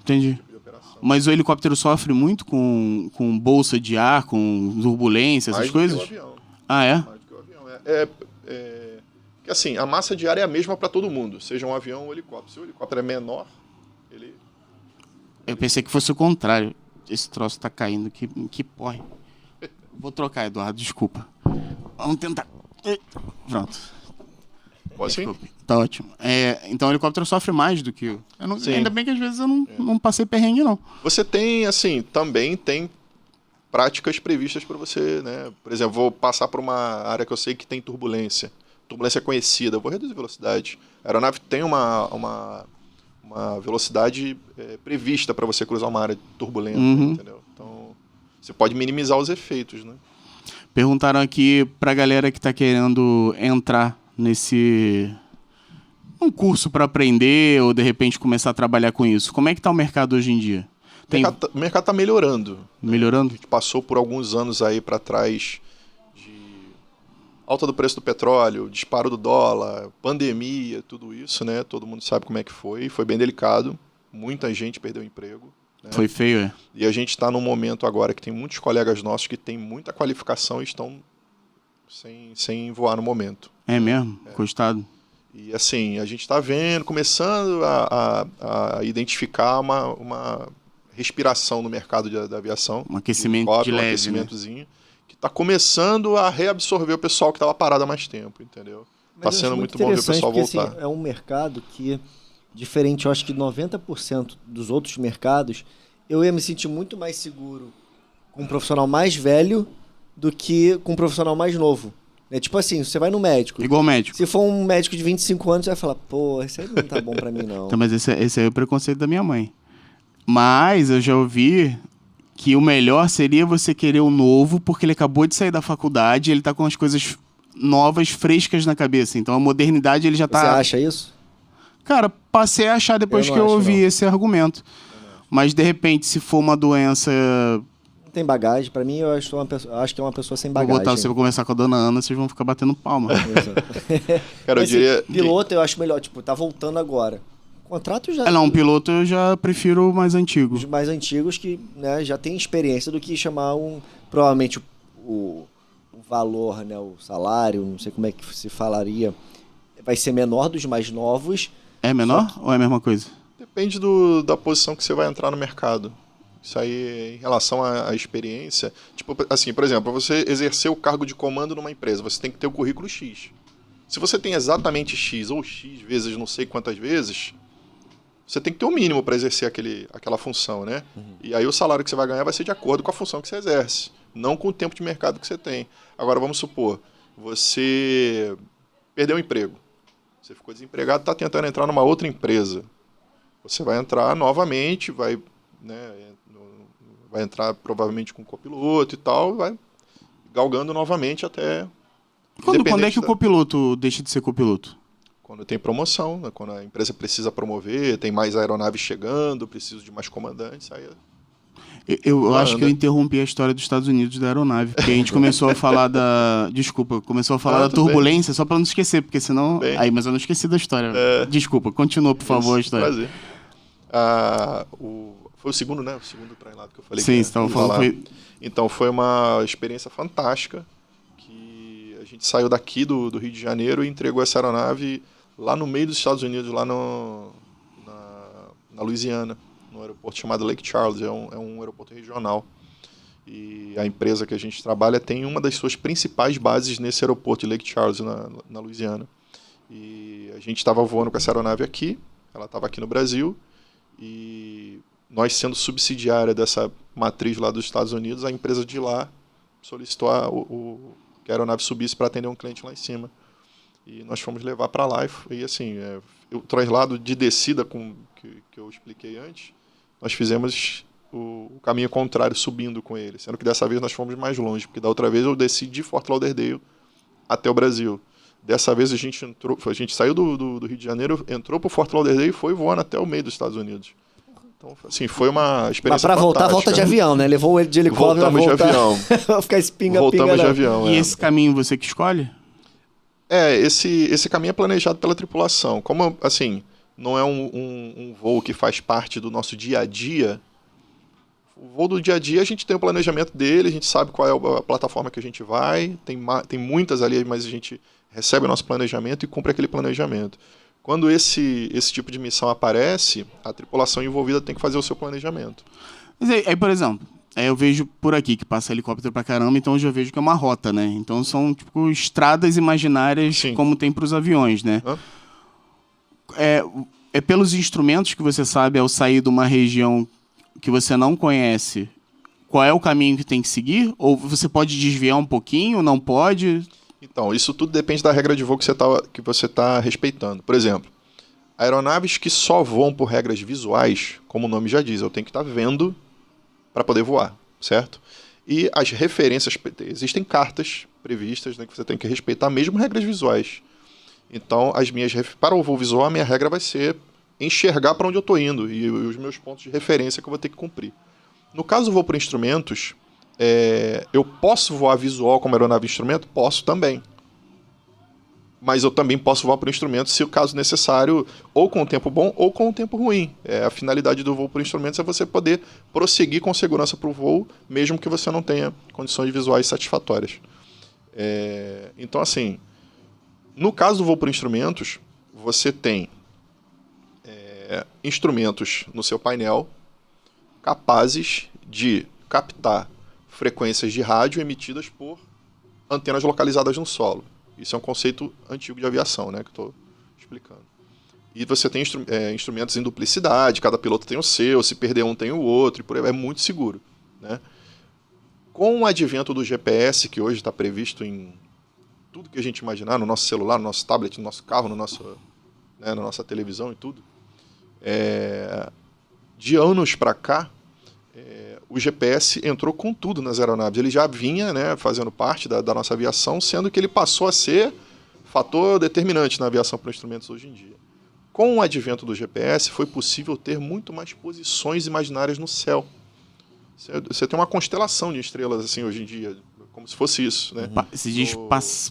S2: Entendi.
S3: Esse tipo de operação.
S2: Mas o helicóptero sofre muito com bolsa de ar, com turbulência, essas coisas?
S3: Mais do que o avião.
S2: Ah, é?
S3: Mais do que o avião. Porque assim, a massa de ar é a mesma para todo mundo, seja um avião ou um helicóptero. Se o helicóptero é menor, ele...
S2: Eu pensei que fosse o contrário. Esse troço tá caindo, que porra. Vou trocar, Eduardo, desculpa. Vamos tentar. Pronto.
S3: Pode sim?
S2: Desculpe. Tá ótimo. Então o helicóptero sofre mais do que ainda bem que às vezes eu não passei perrengue, não.
S3: Você tem, assim, também tem práticas previstas para você, né? Por exemplo, vou passar por uma área que eu sei que tem turbulência. Turbulência conhecida, eu vou reduzir a velocidade. A aeronave tem uma velocidade prevista para você cruzar uma área turbulenta, entendeu? Então, você pode minimizar os efeitos, né?
S2: Perguntaram aqui pra galera que tá querendo entrar um curso para aprender ou de repente começar a trabalhar com isso. Como é que tá o mercado hoje em dia?
S3: O mercado tá melhorando.
S2: Melhorando?
S3: A gente passou por alguns anos aí para trás de alta do preço do petróleo, disparo do dólar, pandemia, tudo isso, né? Todo mundo sabe como é que foi. Foi bem delicado. Muita gente perdeu o emprego. Né?
S2: Foi feio,
S3: E a gente está num momento agora que tem muitos colegas nossos que têm muita qualificação e estão sem voar no momento.
S2: É mesmo? Custado.
S3: E assim, a gente está começando a identificar uma respiração no mercado da aviação.
S2: Um aquecimento de leve,
S3: um aquecimentozinho, que está começando a reabsorver o pessoal que estava parado há mais tempo, entendeu? Está sendo muito bom ver o pessoal
S1: porque,
S3: voltar.
S1: Assim, é um mercado que, diferente, eu acho que 90% dos outros mercados, eu ia me sentir muito mais seguro com um profissional mais velho do que com um profissional mais novo. É tipo assim, você vai no médico.
S2: Igual médico.
S1: Se for um médico de 25 anos, você vai falar, pô, esse aí não tá bom pra mim, não.
S2: Então, mas esse aí é o preconceito da minha mãe. Mas eu já ouvi que o melhor seria você querer o novo, porque ele acabou de sair da faculdade, ele tá com as coisas novas, frescas na cabeça. Então a modernidade ele já tá...
S1: Você acha isso?
S2: Cara, passei a achar depois
S1: Eu
S2: que
S1: não
S2: eu
S1: acho,
S2: ouvi
S1: não.
S2: esse argumento. Mas de repente, se for uma doença...
S1: Não tem bagagem. Pra mim, eu acho que é uma pessoa sem
S2: Vou
S1: bagagem.
S2: botar você pra conversar com a dona Ana, vocês vão ficar batendo palma.
S3: Cara, eu
S1: Mas,
S3: diria...
S1: assim, piloto eu acho melhor. Tipo, tá voltando agora. Contrato já...
S2: Não, piloto eu já prefiro o mais antigo.
S1: Os mais antigos que, né, já tem experiência do que chamar provavelmente o valor, né, o salário, não sei como é que se falaria, vai ser menor dos mais novos.
S2: É menor ou é a mesma coisa?
S3: Depende da posição que você vai entrar no mercado. Isso aí, em relação à experiência... Tipo, assim, por exemplo, para você exercer o cargo de comando numa empresa, você tem que ter o currículo X. Se você tem exatamente X ou X vezes, não sei quantas vezes... Você tem que ter o mínimo para exercer aquela função, né? E aí o salário que você vai ganhar vai ser de acordo com a função que você exerce, não com o tempo de mercado que você tem. Agora, vamos supor, você perdeu o emprego. Você ficou desempregado, está tentando entrar numa outra empresa. Você vai entrar novamente, vai entrar provavelmente com copiloto e tal, vai galgando novamente até...
S2: Quando é que o copiloto deixa de ser copiloto?
S3: Quando tem promoção, né? Quando a empresa precisa promover, tem mais aeronaves chegando, precisa de mais comandantes, aí...
S2: Eu acho que eu interrompi a história dos Estados Unidos da aeronave, porque a gente começou a falar da... Desculpa, começou a falar da turbulência, bem. Só para não esquecer, porque senão... Mas eu não esqueci da história. Desculpa, continua, por favor, a história.
S3: Prazer. Foi o segundo, né? O segundo trailado que eu falei.
S2: Sim, você estava falando.
S3: Então, foi uma experiência fantástica, que a gente saiu daqui do Rio de Janeiro e entregou essa aeronave lá no meio dos Estados Unidos, lá na Louisiana, no aeroporto chamado Lake Charles, é um aeroporto regional. E a empresa que a gente trabalha tem uma das suas principais bases nesse aeroporto de Lake Charles, na Louisiana. E a gente estava voando com essa aeronave aqui, ela estava aqui no Brasil, e nós sendo subsidiária dessa matriz lá dos Estados Unidos, a empresa de lá solicitou que a aeronave subisse para atender um cliente lá em cima. E nós fomos levar para lá e assim, o traslado de descida que eu expliquei antes, nós fizemos o caminho contrário, subindo com ele, sendo que dessa vez nós fomos mais longe, porque da outra vez eu desci de Fort Lauderdale até o Brasil. Dessa vez a gente saiu do Rio de Janeiro, entrou para o Fort Lauderdale e foi voando até o meio dos Estados Unidos. Então, assim, foi uma experiência
S1: Mas para voltar, volta de avião, né? Levou ele de helicóptero.
S3: Voltamos de avião.
S1: Vai ficar espinga-pinga.
S3: Voltamos de avião.
S2: E esse caminho você que escolhe?
S3: Esse caminho é planejado pela tripulação. Como, assim, não é um voo que faz parte do nosso dia a dia, o voo do dia a dia a gente tem o planejamento dele, a gente sabe qual é a plataforma que a gente vai, tem muitas ali, mas a gente recebe o nosso planejamento e cumpre aquele planejamento. Quando esse tipo de missão aparece, a tripulação envolvida tem que fazer o seu planejamento.
S2: Mas aí, por exemplo, eu vejo por aqui que passa helicóptero pra caramba, então eu já vejo que é uma rota, né? Então são, tipo, estradas imaginárias. Sim. Como tem pros aviões, né? É pelos instrumentos que você sabe, ao sair de uma região que você não conhece, qual é o caminho que tem que seguir? Ou você pode desviar um pouquinho, não pode?
S3: Então, isso tudo depende da regra de voo que você tá respeitando. Por exemplo, aeronaves que só voam por regras visuais, como o nome já diz, eu tenho que estar vendo para poder voar, certo? E as referências, existem cartas previstas, né, que você tem que respeitar, mesmo regras visuais. Então, para o voo visual, a minha regra vai ser enxergar para onde eu estou indo e os meus pontos de referência que eu vou ter que cumprir. No caso do voo por instrumentos, eu posso voar visual como aeronave instrumento? Posso também. Mas eu também posso voar por instrumento se o caso necessário, ou com um tempo bom ou com um tempo ruim. A finalidade do voo por instrumentos é você poder prosseguir com segurança para o voo, mesmo que você não tenha condições visuais satisfatórias. Então, assim, no caso do voo por instrumentos, você tem instrumentos no seu painel capazes de captar frequências de rádio emitidas por antenas localizadas no solo. Isso é um conceito antigo de aviação, né, que eu estou explicando. E você tem instrumentos em duplicidade, cada piloto tem o seu, se perder um tem o outro, e por aí é muito seguro, né? Com o advento do GPS, que hoje está previsto em tudo que a gente imaginar, no nosso celular, no nosso tablet, no nosso carro, na nossa televisão e tudo, de anos para cá, o GPS entrou com tudo nas aeronaves. Ele já vinha, né, fazendo parte da nossa aviação, sendo que ele passou a ser fator determinante na aviação para instrumentos hoje em dia. Com o advento do GPS, foi possível ter muito mais posições imaginárias no céu. Você tem uma constelação de estrelas assim hoje em dia, como se fosse isso, né?
S2: Se diz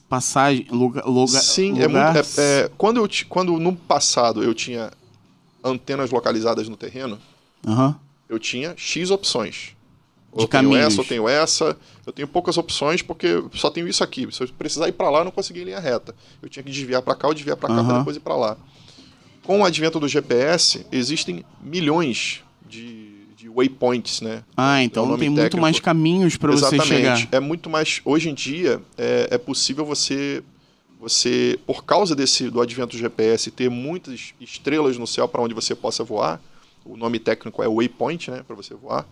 S2: passagem, lugar.
S3: Sim,
S2: lugar...
S3: quando no passado eu tinha antenas localizadas no terreno, eu tinha X opções.
S2: De
S3: eu
S2: caminhos.
S3: tenho essa, eu tenho poucas opções porque só tenho isso aqui. Se eu precisar ir para lá, eu não consegui em linha reta. Eu tinha que desviar para cá ou desviar para cá para depois ir para lá. Com o advento do GPS, existem milhões de waypoints, né?
S2: Então tem muito mais caminhos para você chegar.
S3: Exatamente. É muito mais... Hoje em dia, é possível você, por causa do advento do GPS, ter muitas estrelas no céu para onde você possa voar. O nome técnico é waypoint, né? Para você voar.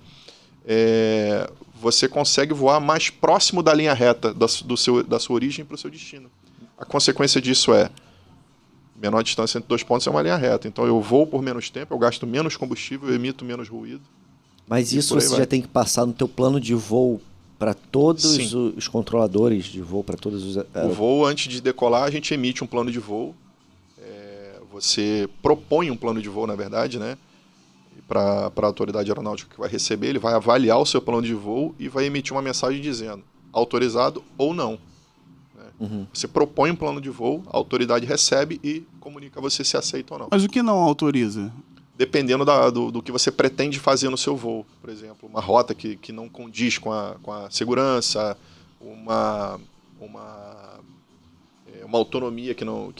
S3: Você consegue voar mais próximo da linha reta da sua origem para o seu destino. A consequência disso é menor distância entre 2 pontos é uma linha reta. Então eu vou por menos tempo, eu gasto menos combustível, eu emito menos ruído.
S1: Mas isso você já tem que passar no teu plano de voo para todos os controladores de voo, para todos os...
S3: O voo, antes de decolar, a gente emite um plano de voo. Você propõe um plano de voo, na verdade, né? Para a autoridade aeronáutica que vai receber, ele vai avaliar o seu plano de voo e vai emitir uma mensagem dizendo autorizado ou não. Você propõe um plano de voo, a autoridade recebe e comunica a você se aceita ou não.
S2: Mas o que não autoriza?
S3: Dependendo do que você pretende fazer no seu voo. Por exemplo, uma rota que não condiz com a segurança, uma autonomia que não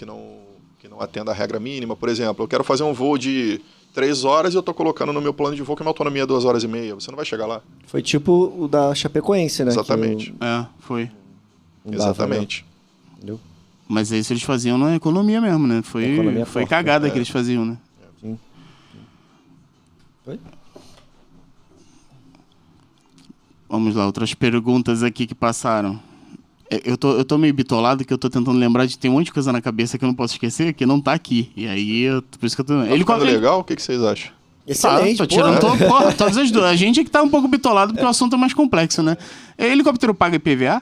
S3: atenda a regra mínima. Por exemplo, eu quero fazer um voo de 3 horas e eu estou colocando no meu plano de voo que a minha autonomia é 2 horas e meia. Você não vai chegar lá.
S1: Foi tipo o da Chapecoense, né?
S3: Exatamente.
S2: Foi.
S3: Exatamente.
S1: Entendeu?
S2: Mas isso eles faziam na economia mesmo, né? Foi cagada que eles faziam, né?
S1: Sim. Foi?
S2: Vamos lá, outras perguntas aqui que passaram. Eu tô meio bitolado que eu tô tentando lembrar de tem um monte de coisa na cabeça que eu não posso esquecer, que não tá aqui. E aí, por isso que eu tô...
S3: Tá ficando legal? O que vocês acham?
S1: Excelente,
S2: tô tirando todas as duas. A gente é que tá um pouco bitolado porque o assunto é mais complexo, né? Helicóptero paga IPVA?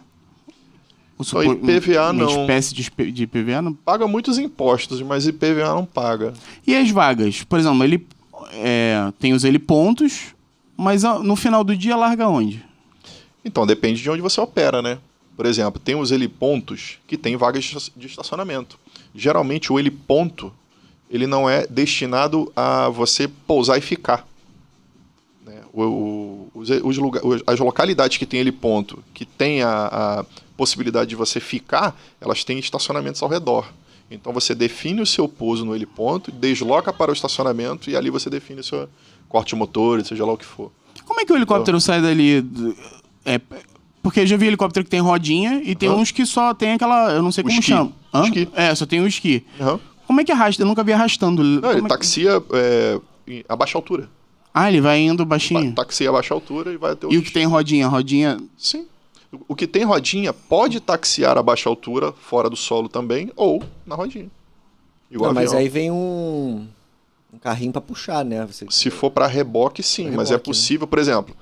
S3: Só IPVA não.
S2: Uma espécie de IPVA não?
S3: Paga muitos impostos, mas IPVA não paga.
S2: E as vagas? Por exemplo, ele tem os helipontos, mas no final do dia larga onde?
S3: Então, depende de onde você opera, né? Por exemplo, tem os helipontos que tem vagas de estacionamento. Geralmente o heliponto ele não é destinado a você pousar e ficar. Né? As localidades que tem heliponto, que tem a possibilidade de você ficar, elas têm estacionamentos ao redor. Então você define o seu pouso no heliponto, desloca para o estacionamento e ali você define o seu corte de motor, seja lá o que for.
S2: Como é que o helicóptero sai dali? Porque eu já vi helicóptero que tem rodinha e tem uns que só tem aquela... Eu não sei como chama.
S3: Esqui.
S2: Só tem o esqui. Como é que arrasta? Eu nunca vi arrastando.
S3: Não, ele taxia a baixa altura.
S2: Ele vai indo baixinho?
S3: Taxia a baixa altura e vai até o...
S2: E o que tem rodinha? Rodinha...
S3: Sim. O que tem rodinha pode taxiar a baixa altura, fora do solo também, ou na rodinha.
S1: Igual mas aí vem um carrinho para puxar, né?
S3: Se for para reboque, sim. Mas é possível, né? Por exemplo,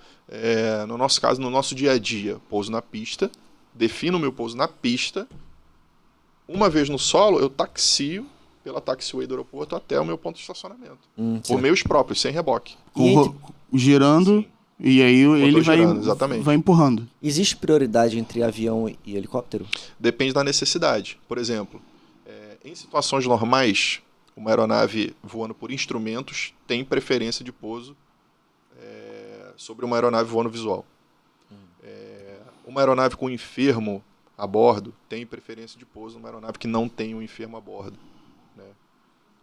S3: no nosso caso, no nosso dia a dia, pouso na pista, defino o meu pouso na pista, uma vez no solo, eu taxio pela taxiway do aeroporto até o meu ponto de estacionamento. Por meios próprios, sem reboque.
S2: Girando... Sim. E aí ele vai empurrando.
S1: Existe prioridade entre avião e helicóptero?
S3: Depende da necessidade. Por exemplo, em situações normais, uma aeronave voando por instrumentos tem preferência de pouso sobre uma aeronave voando visual. Uma aeronave com enfermo a bordo tem preferência de pouso numa aeronave que não tem um enfermo a bordo. Né?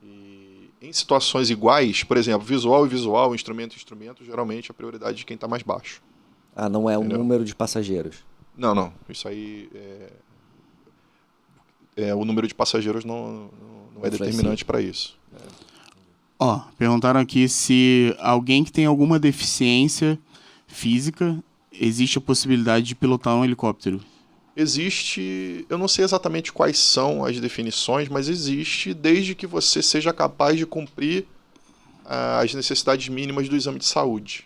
S3: E em situações iguais, por exemplo, visual e visual, instrumento e instrumento, geralmente a prioridade de quem está mais baixo.
S1: Não é o número de passageiros?
S3: Não. Isso aí o número de passageiros não é determinante para isso.
S2: Perguntaram aqui se alguém que tem alguma deficiência física, existe a possibilidade de pilotar um helicóptero?
S3: Existe, eu não sei exatamente quais são as definições, mas existe desde que você seja capaz de cumprir as necessidades mínimas do exame de saúde.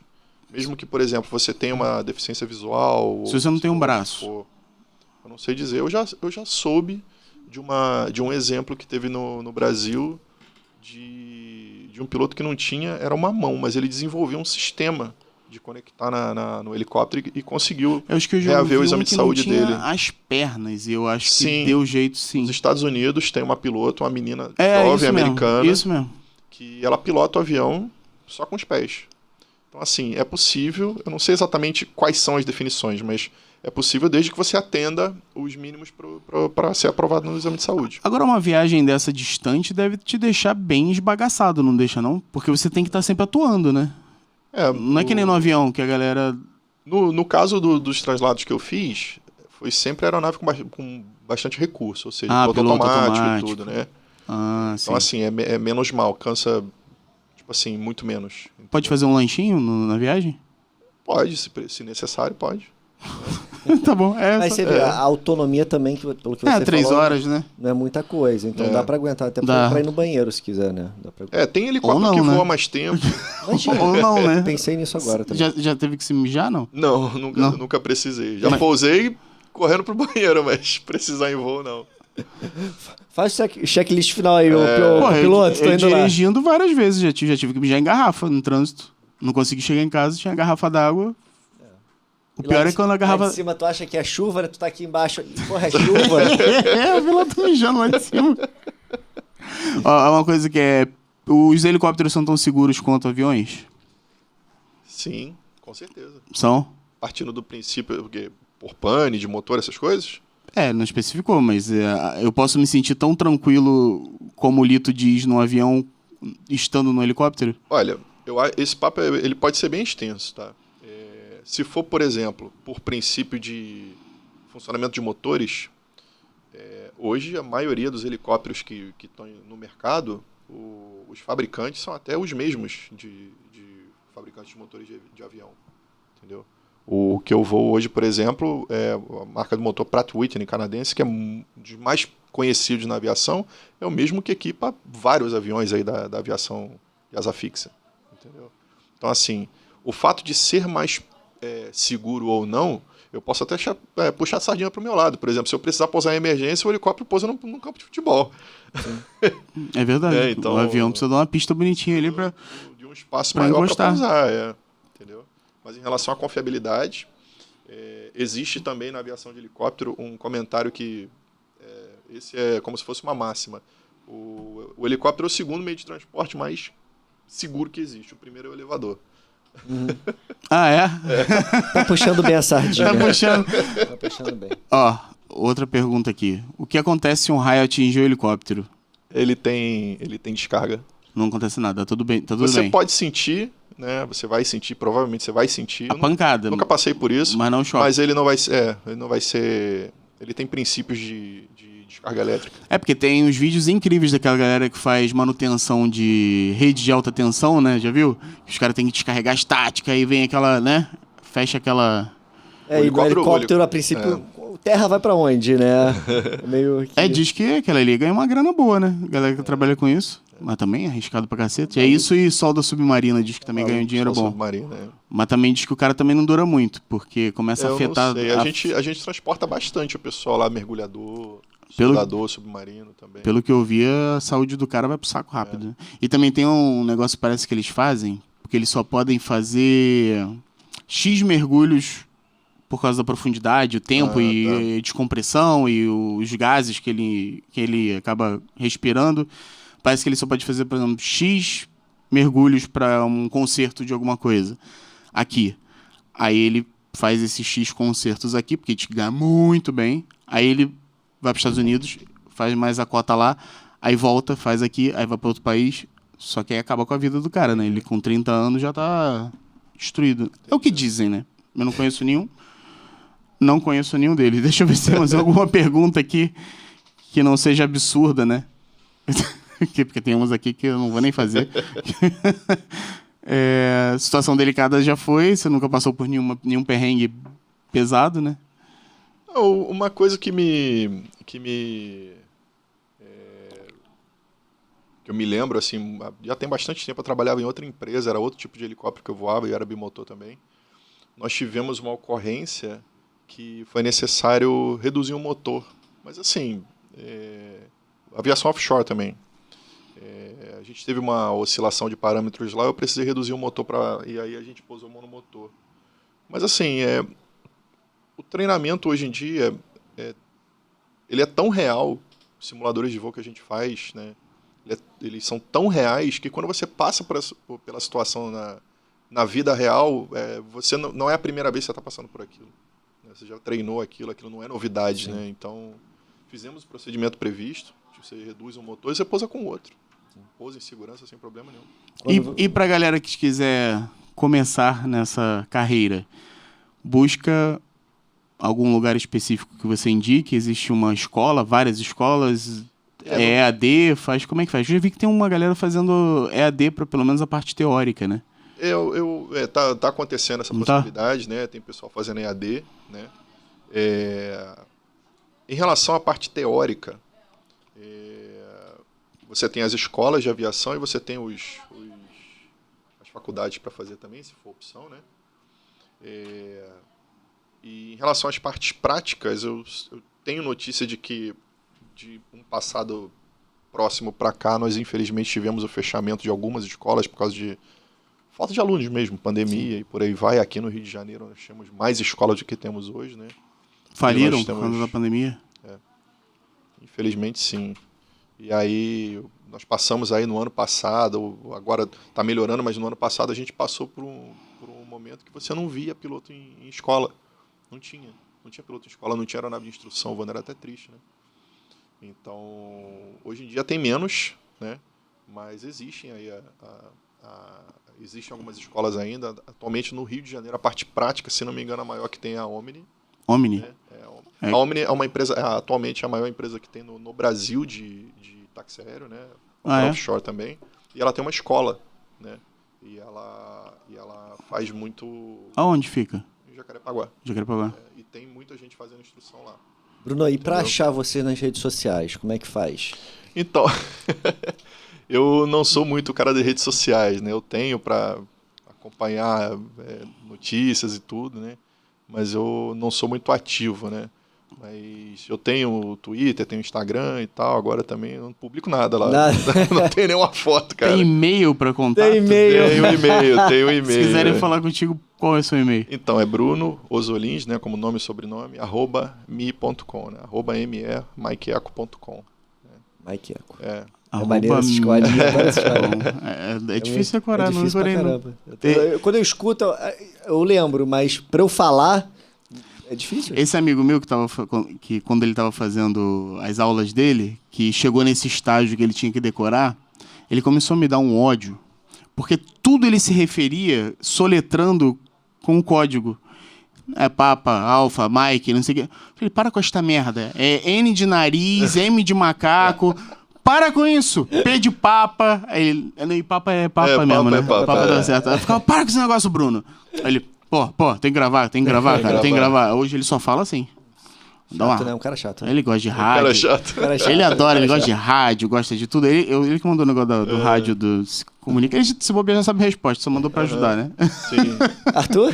S3: Mesmo que, por exemplo, você tenha uma deficiência visual...
S2: Se você não tem um braço.
S3: Eu não sei dizer. Eu já soube de um exemplo que teve no Brasil de um piloto que não tinha, era uma mão, mas ele desenvolveu um sistema de conectar no helicóptero e conseguiu
S2: Eu acho que eu já
S3: reaver o
S2: ouvi
S3: exame
S2: um
S3: de
S2: que
S3: saúde
S2: não tinha
S3: dele.
S2: as pernas, e eu acho
S3: Sim.
S2: que deu jeito, sim.
S3: Nos Estados Unidos tem uma piloto, uma menina
S2: Isso
S3: jovem
S2: mesmo,
S3: americana,
S2: isso mesmo.
S3: que ela pilota o avião só com os pés. Então, assim, é possível, eu não sei exatamente quais são as definições, mas é possível desde que você atenda os mínimos para ser aprovado no exame de saúde.
S2: Agora, uma viagem dessa distante deve te deixar bem esbagaçado, não deixa não? Porque você tem que estar sempre atuando, né? Não é que nem no avião, que a galera...
S3: No caso dos translados que eu fiz, foi sempre aeronave com bastante recurso, ou seja, piloto automático e tudo, né? Então, assim, é menos mal, cansa, tipo assim, muito menos. Entendeu?
S2: Pode fazer um lanchinho na viagem?
S3: Pode, se necessário, pode.
S2: Tá bom.
S1: Mas você vê, a autonomia também, pelo que você falou...
S2: 3 horas, né?
S1: Não é muita coisa, então dá pra aguentar, até pra ir no banheiro se quiser, né?
S3: Tem helicóptero
S2: não,
S3: que
S2: né?
S3: voa mais tempo.
S2: Ou não, né?
S1: Pensei nisso agora também.
S2: Já teve que se mijar, não?
S3: Não, nunca precisei. Já pousei correndo pro banheiro, mas precisar em voo, não.
S1: Faz o checklist final aí, o piloto.
S2: Eu dirigindo várias vezes, já tive que mijar em garrafa no trânsito. Não consegui chegar em casa, tinha garrafa d'água. O pior é quando a garrafa...
S1: Lá de cima tu acha que é chuva, né? Tu tá aqui embaixo, porra, é chuva.
S2: O piloto mijando lá de cima. Ó, uma coisa que é... Os helicópteros são tão seguros quanto aviões?
S3: Sim, com certeza.
S2: São?
S3: Partindo do princípio, porque por pane, de motor, essas coisas...
S2: Não especificou, mas eu posso me sentir tão tranquilo como o Lito diz no avião, estando no helicóptero?
S3: Olha, esse papo ele pode ser bem extenso, tá? Se for, por exemplo, por princípio de funcionamento de motores, hoje a maioria dos helicópteros que estão no mercado, os fabricantes são até os mesmos de fabricantes de motores de avião, entendeu? O que eu vou hoje, por exemplo, é a marca do motor Pratt Whitney canadense, que é um dos mais conhecidos na aviação, é o mesmo que equipa vários aviões aí da aviação de asa fixa, entendeu? Então, assim, o fato de ser mais seguro ou não, eu posso até puxar a sardinha para o meu lado. Por exemplo, se eu precisar pousar em emergência, o helicóptero pousa num campo de futebol.
S2: É verdade.
S3: Então,
S2: o avião precisa dar uma pista bonitinha ali para
S3: de um espaço maior para pousar, entendeu? Mas em relação à confiabilidade, existe também na aviação de helicóptero um comentário que esse é como se fosse uma máxima. O helicóptero é o segundo meio de transporte mais seguro que existe. O primeiro é o elevador.
S1: Tá puxando bem a sardinha.
S2: Tá
S1: puxando bem.
S2: Ó, outra pergunta aqui. O que acontece se um raio atingir o helicóptero?
S3: Ele tem descarga.
S2: Não acontece nada, tudo bem.
S3: Você pode sentir, né? Você vai sentir, provavelmente você vai sentir.
S2: A pancada.
S3: Nunca passei por isso.
S2: Mas não choque.
S3: Mas ele não vai ser. Ele tem princípios de descarga elétrica.
S2: Porque tem uns vídeos incríveis daquela galera que faz manutenção de rede de alta tensão, né? Já viu? Os caras têm que descarregar estática e vem aquela, né? Fecha aquela...
S1: E no helicóptero, a princípio, terra vai pra onde, né? Meio que...
S2: diz que aquela ali ganha uma grana boa, né? A galera que trabalha com isso. Mas também é arriscado pra cacete. É isso e solda submarina, diz que também ganha um dinheiro bom. Mas também diz que o cara também não dura muito, porque começa a afetar...
S3: Não sei. A gente transporta bastante o pessoal lá, mergulhador, soldador, submarino também.
S2: Pelo que eu vi, a saúde do cara vai pro saco rápido. E também tem um negócio, parece que eles fazem, porque eles só podem fazer X mergulhos por causa da profundidade, o tempo e descompressão e os gases que ele acaba respirando. Parece que ele só pode fazer, por exemplo, X mergulhos para um concerto de alguma coisa aqui. Aí ele faz esses X concertos aqui, porque te ganha muito bem. Aí ele vai para os Estados Unidos, faz mais a cota lá, aí volta, faz aqui, aí vai para outro país. Só que aí acaba com a vida do cara, né? Ele com 30 anos já tá destruído. É o que dizem, né? Eu não conheço nenhum. Não conheço nenhum deles. Deixa eu ver se temos alguma pergunta aqui que não seja absurda, né? Porque tem umas aqui que eu não vou nem fazer. Situação delicada já foi, você nunca passou por nenhum perrengue pesado, né?
S3: Uma coisa que que eu me lembro, assim, já tem bastante tempo, eu trabalhava em outra empresa, era outro tipo de helicóptero que eu voava e era bimotor também. Nós tivemos uma ocorrência que foi necessário reduzir o motor. Mas assim, aviação offshore também. A gente teve uma oscilação de parâmetros lá, eu precisei reduzir o motor e aí a gente pousou monomotor. Mas assim, o treinamento hoje em dia, ele é tão real, os simuladores de voo que a gente faz, né? Eles são tão reais que quando você passa pela situação na vida real, você não é a primeira vez que você está passando por aquilo. Né? Você já treinou aquilo não é novidade. Sim. Né? Então, fizemos o procedimento previsto, você reduz um motor e você pousa com o outro. Sim. Pousa em segurança sem problema nenhum.
S2: E para a galera que quiser começar nessa carreira, busca algum lugar específico que você indique? Existe uma escola, várias escolas... EAD, como é que faz? Eu já vi que tem uma galera fazendo EAD para pelo menos a parte teórica, né?
S3: Tá acontecendo essa possibilidade, né? Tem pessoal fazendo EAD, né? Em relação à parte teórica, você tem as escolas de aviação e você tem as faculdades para fazer também, se for opção, né? E em relação às partes práticas, eu tenho notícia de que de um passado próximo para cá, nós infelizmente tivemos o fechamento de algumas escolas por causa de falta de alunos mesmo, pandemia. Sim. E por aí vai. Aqui no Rio de Janeiro nós temos mais escolas do que temos hoje, né?
S2: Faliram por causa da pandemia?
S3: Infelizmente sim. E aí nós passamos aí no ano passado, agora está melhorando, mas no ano passado a gente passou por um momento que você não via piloto em escola. Não tinha piloto em escola, não tinha aeronave de instrução, o voo era até triste, né? Então, hoje em dia tem menos, né? Mas existem aí existem algumas escolas ainda. Atualmente no Rio de Janeiro, a parte prática, se não me engano, a maior que tem é a Omni.
S2: Omni?
S3: Né? A Omni é uma empresa, atualmente a maior empresa que tem no Brasil de táxi aéreo, né? Offshore também. E ela tem uma escola, né? E ela faz muito...
S2: Aonde fica?
S3: Em Jacarepaguá. E tem muita gente fazendo instrução lá.
S1: Bruno, e para achar você nas redes sociais, como é que faz?
S3: Então, eu não sou muito cara de redes sociais, né? Eu tenho para acompanhar notícias e tudo, né? Mas eu não sou muito ativo, né? Mas eu tenho o Twitter, tenho o Instagram e tal, agora também eu não publico nada lá. Não tenho nenhuma foto, cara.
S2: Tem e-mail para contato?
S3: Tenho e-mail.
S2: Se quiserem falar contigo, qual é o seu e-mail?
S3: Então, é Bruno Osolins, né, como nome e sobrenome, @me.com, né, @mequeco.com.
S1: Mikeeco.
S3: É
S1: maneiro essa escolinha.
S2: É difícil decorar, não
S1: difícil pra caramba. Quando eu escuto, eu lembro, mas para eu falar... É difícil.
S2: Esse amigo meu que quando ele estava fazendo as aulas dele, que chegou nesse estágio que ele tinha que decorar, ele começou a me dar um ódio, porque tudo ele se referia soletrando com o código. Papa, Alfa, Mike, não sei o quê. Eu falei, para com esta merda. É N de nariz, M de macaco. Para com isso. P de papa. Aí ele, papa é papa mesmo, né? Papa dá certo. Eu ficava, para com esse negócio, Bruno. Aí ele... Pô, tem que gravar, cara, tem que gravar. Hoje ele só fala assim.
S1: Chato, né? Um cara chato. Né?
S2: Ele gosta de rádio. Ele adora, ele gosta de rádio, gosta de tudo. Ele que mandou o negócio do rádio, do Se Comunica. Ele, se bobear, já sabe a resposta, só mandou pra ajudar, né?
S3: Sim.
S1: Arthur?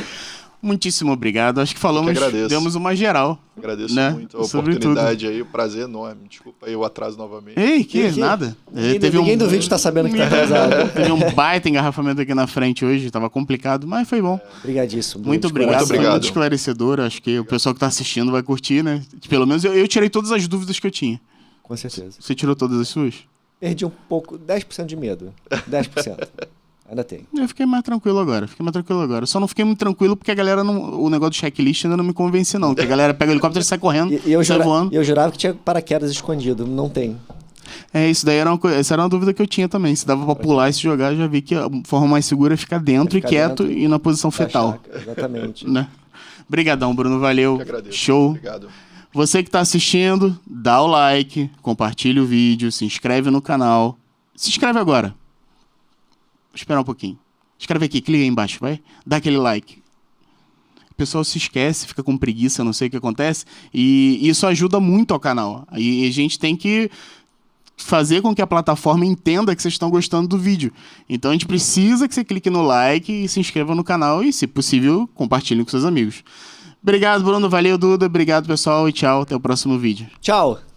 S2: Muitíssimo obrigado. Acho que falamos, demos uma geral.
S3: Agradeço,
S2: né?
S3: muito a oportunidade aí, o prazer enorme. Desculpa aí o atraso novamente.
S2: Ei, nada.
S1: Ninguém do vídeo tá sabendo que tá atrasado.
S2: Teve um baita engarrafamento aqui na frente hoje, tava complicado, mas foi bom.
S1: Obrigadíssimo.
S2: Muito obrigado, foi muito esclarecedor. Acho que o pessoal que tá assistindo vai curtir, né? Pelo menos eu tirei todas as dúvidas que eu tinha.
S1: Com certeza.
S2: Você tirou todas as suas?
S1: Perdi um pouco, 10% de medo. 10%. Ainda tem.
S2: Eu fiquei mais tranquilo agora. Só não fiquei muito tranquilo porque a galera o negócio do checklist ainda não me convence, não. Porque a galera pega o helicóptero e sai correndo, sai voando.
S1: Eu jurava que tinha paraquedas escondido. Não tem.
S2: Isso daí essa era uma dúvida que eu tinha também. Se dava pra pular e se jogar, eu já vi que a forma mais segura é ficar dentro e quieto e na posição fetal.
S1: Exatamente.
S2: Né? Obrigadão, Bruno. Valeu.
S3: Eu agradeço.
S2: Show.
S3: Obrigado.
S2: Você que tá assistindo, dá o like, compartilha o vídeo, se inscreve no canal. Se inscreve agora. Vou esperar um pouquinho. Escreve aqui, clica aí embaixo, vai. Dá aquele like. O pessoal se esquece, fica com preguiça, não sei o que acontece. E isso ajuda muito ao canal. E a gente tem que fazer com que a plataforma entenda que vocês estão gostando do vídeo. Então a gente precisa que você clique no like e se inscreva no canal e, se possível, compartilhe com seus amigos. Obrigado, Bruno. Valeu, Duda. Obrigado, pessoal. E tchau. Até o próximo vídeo.
S1: Tchau.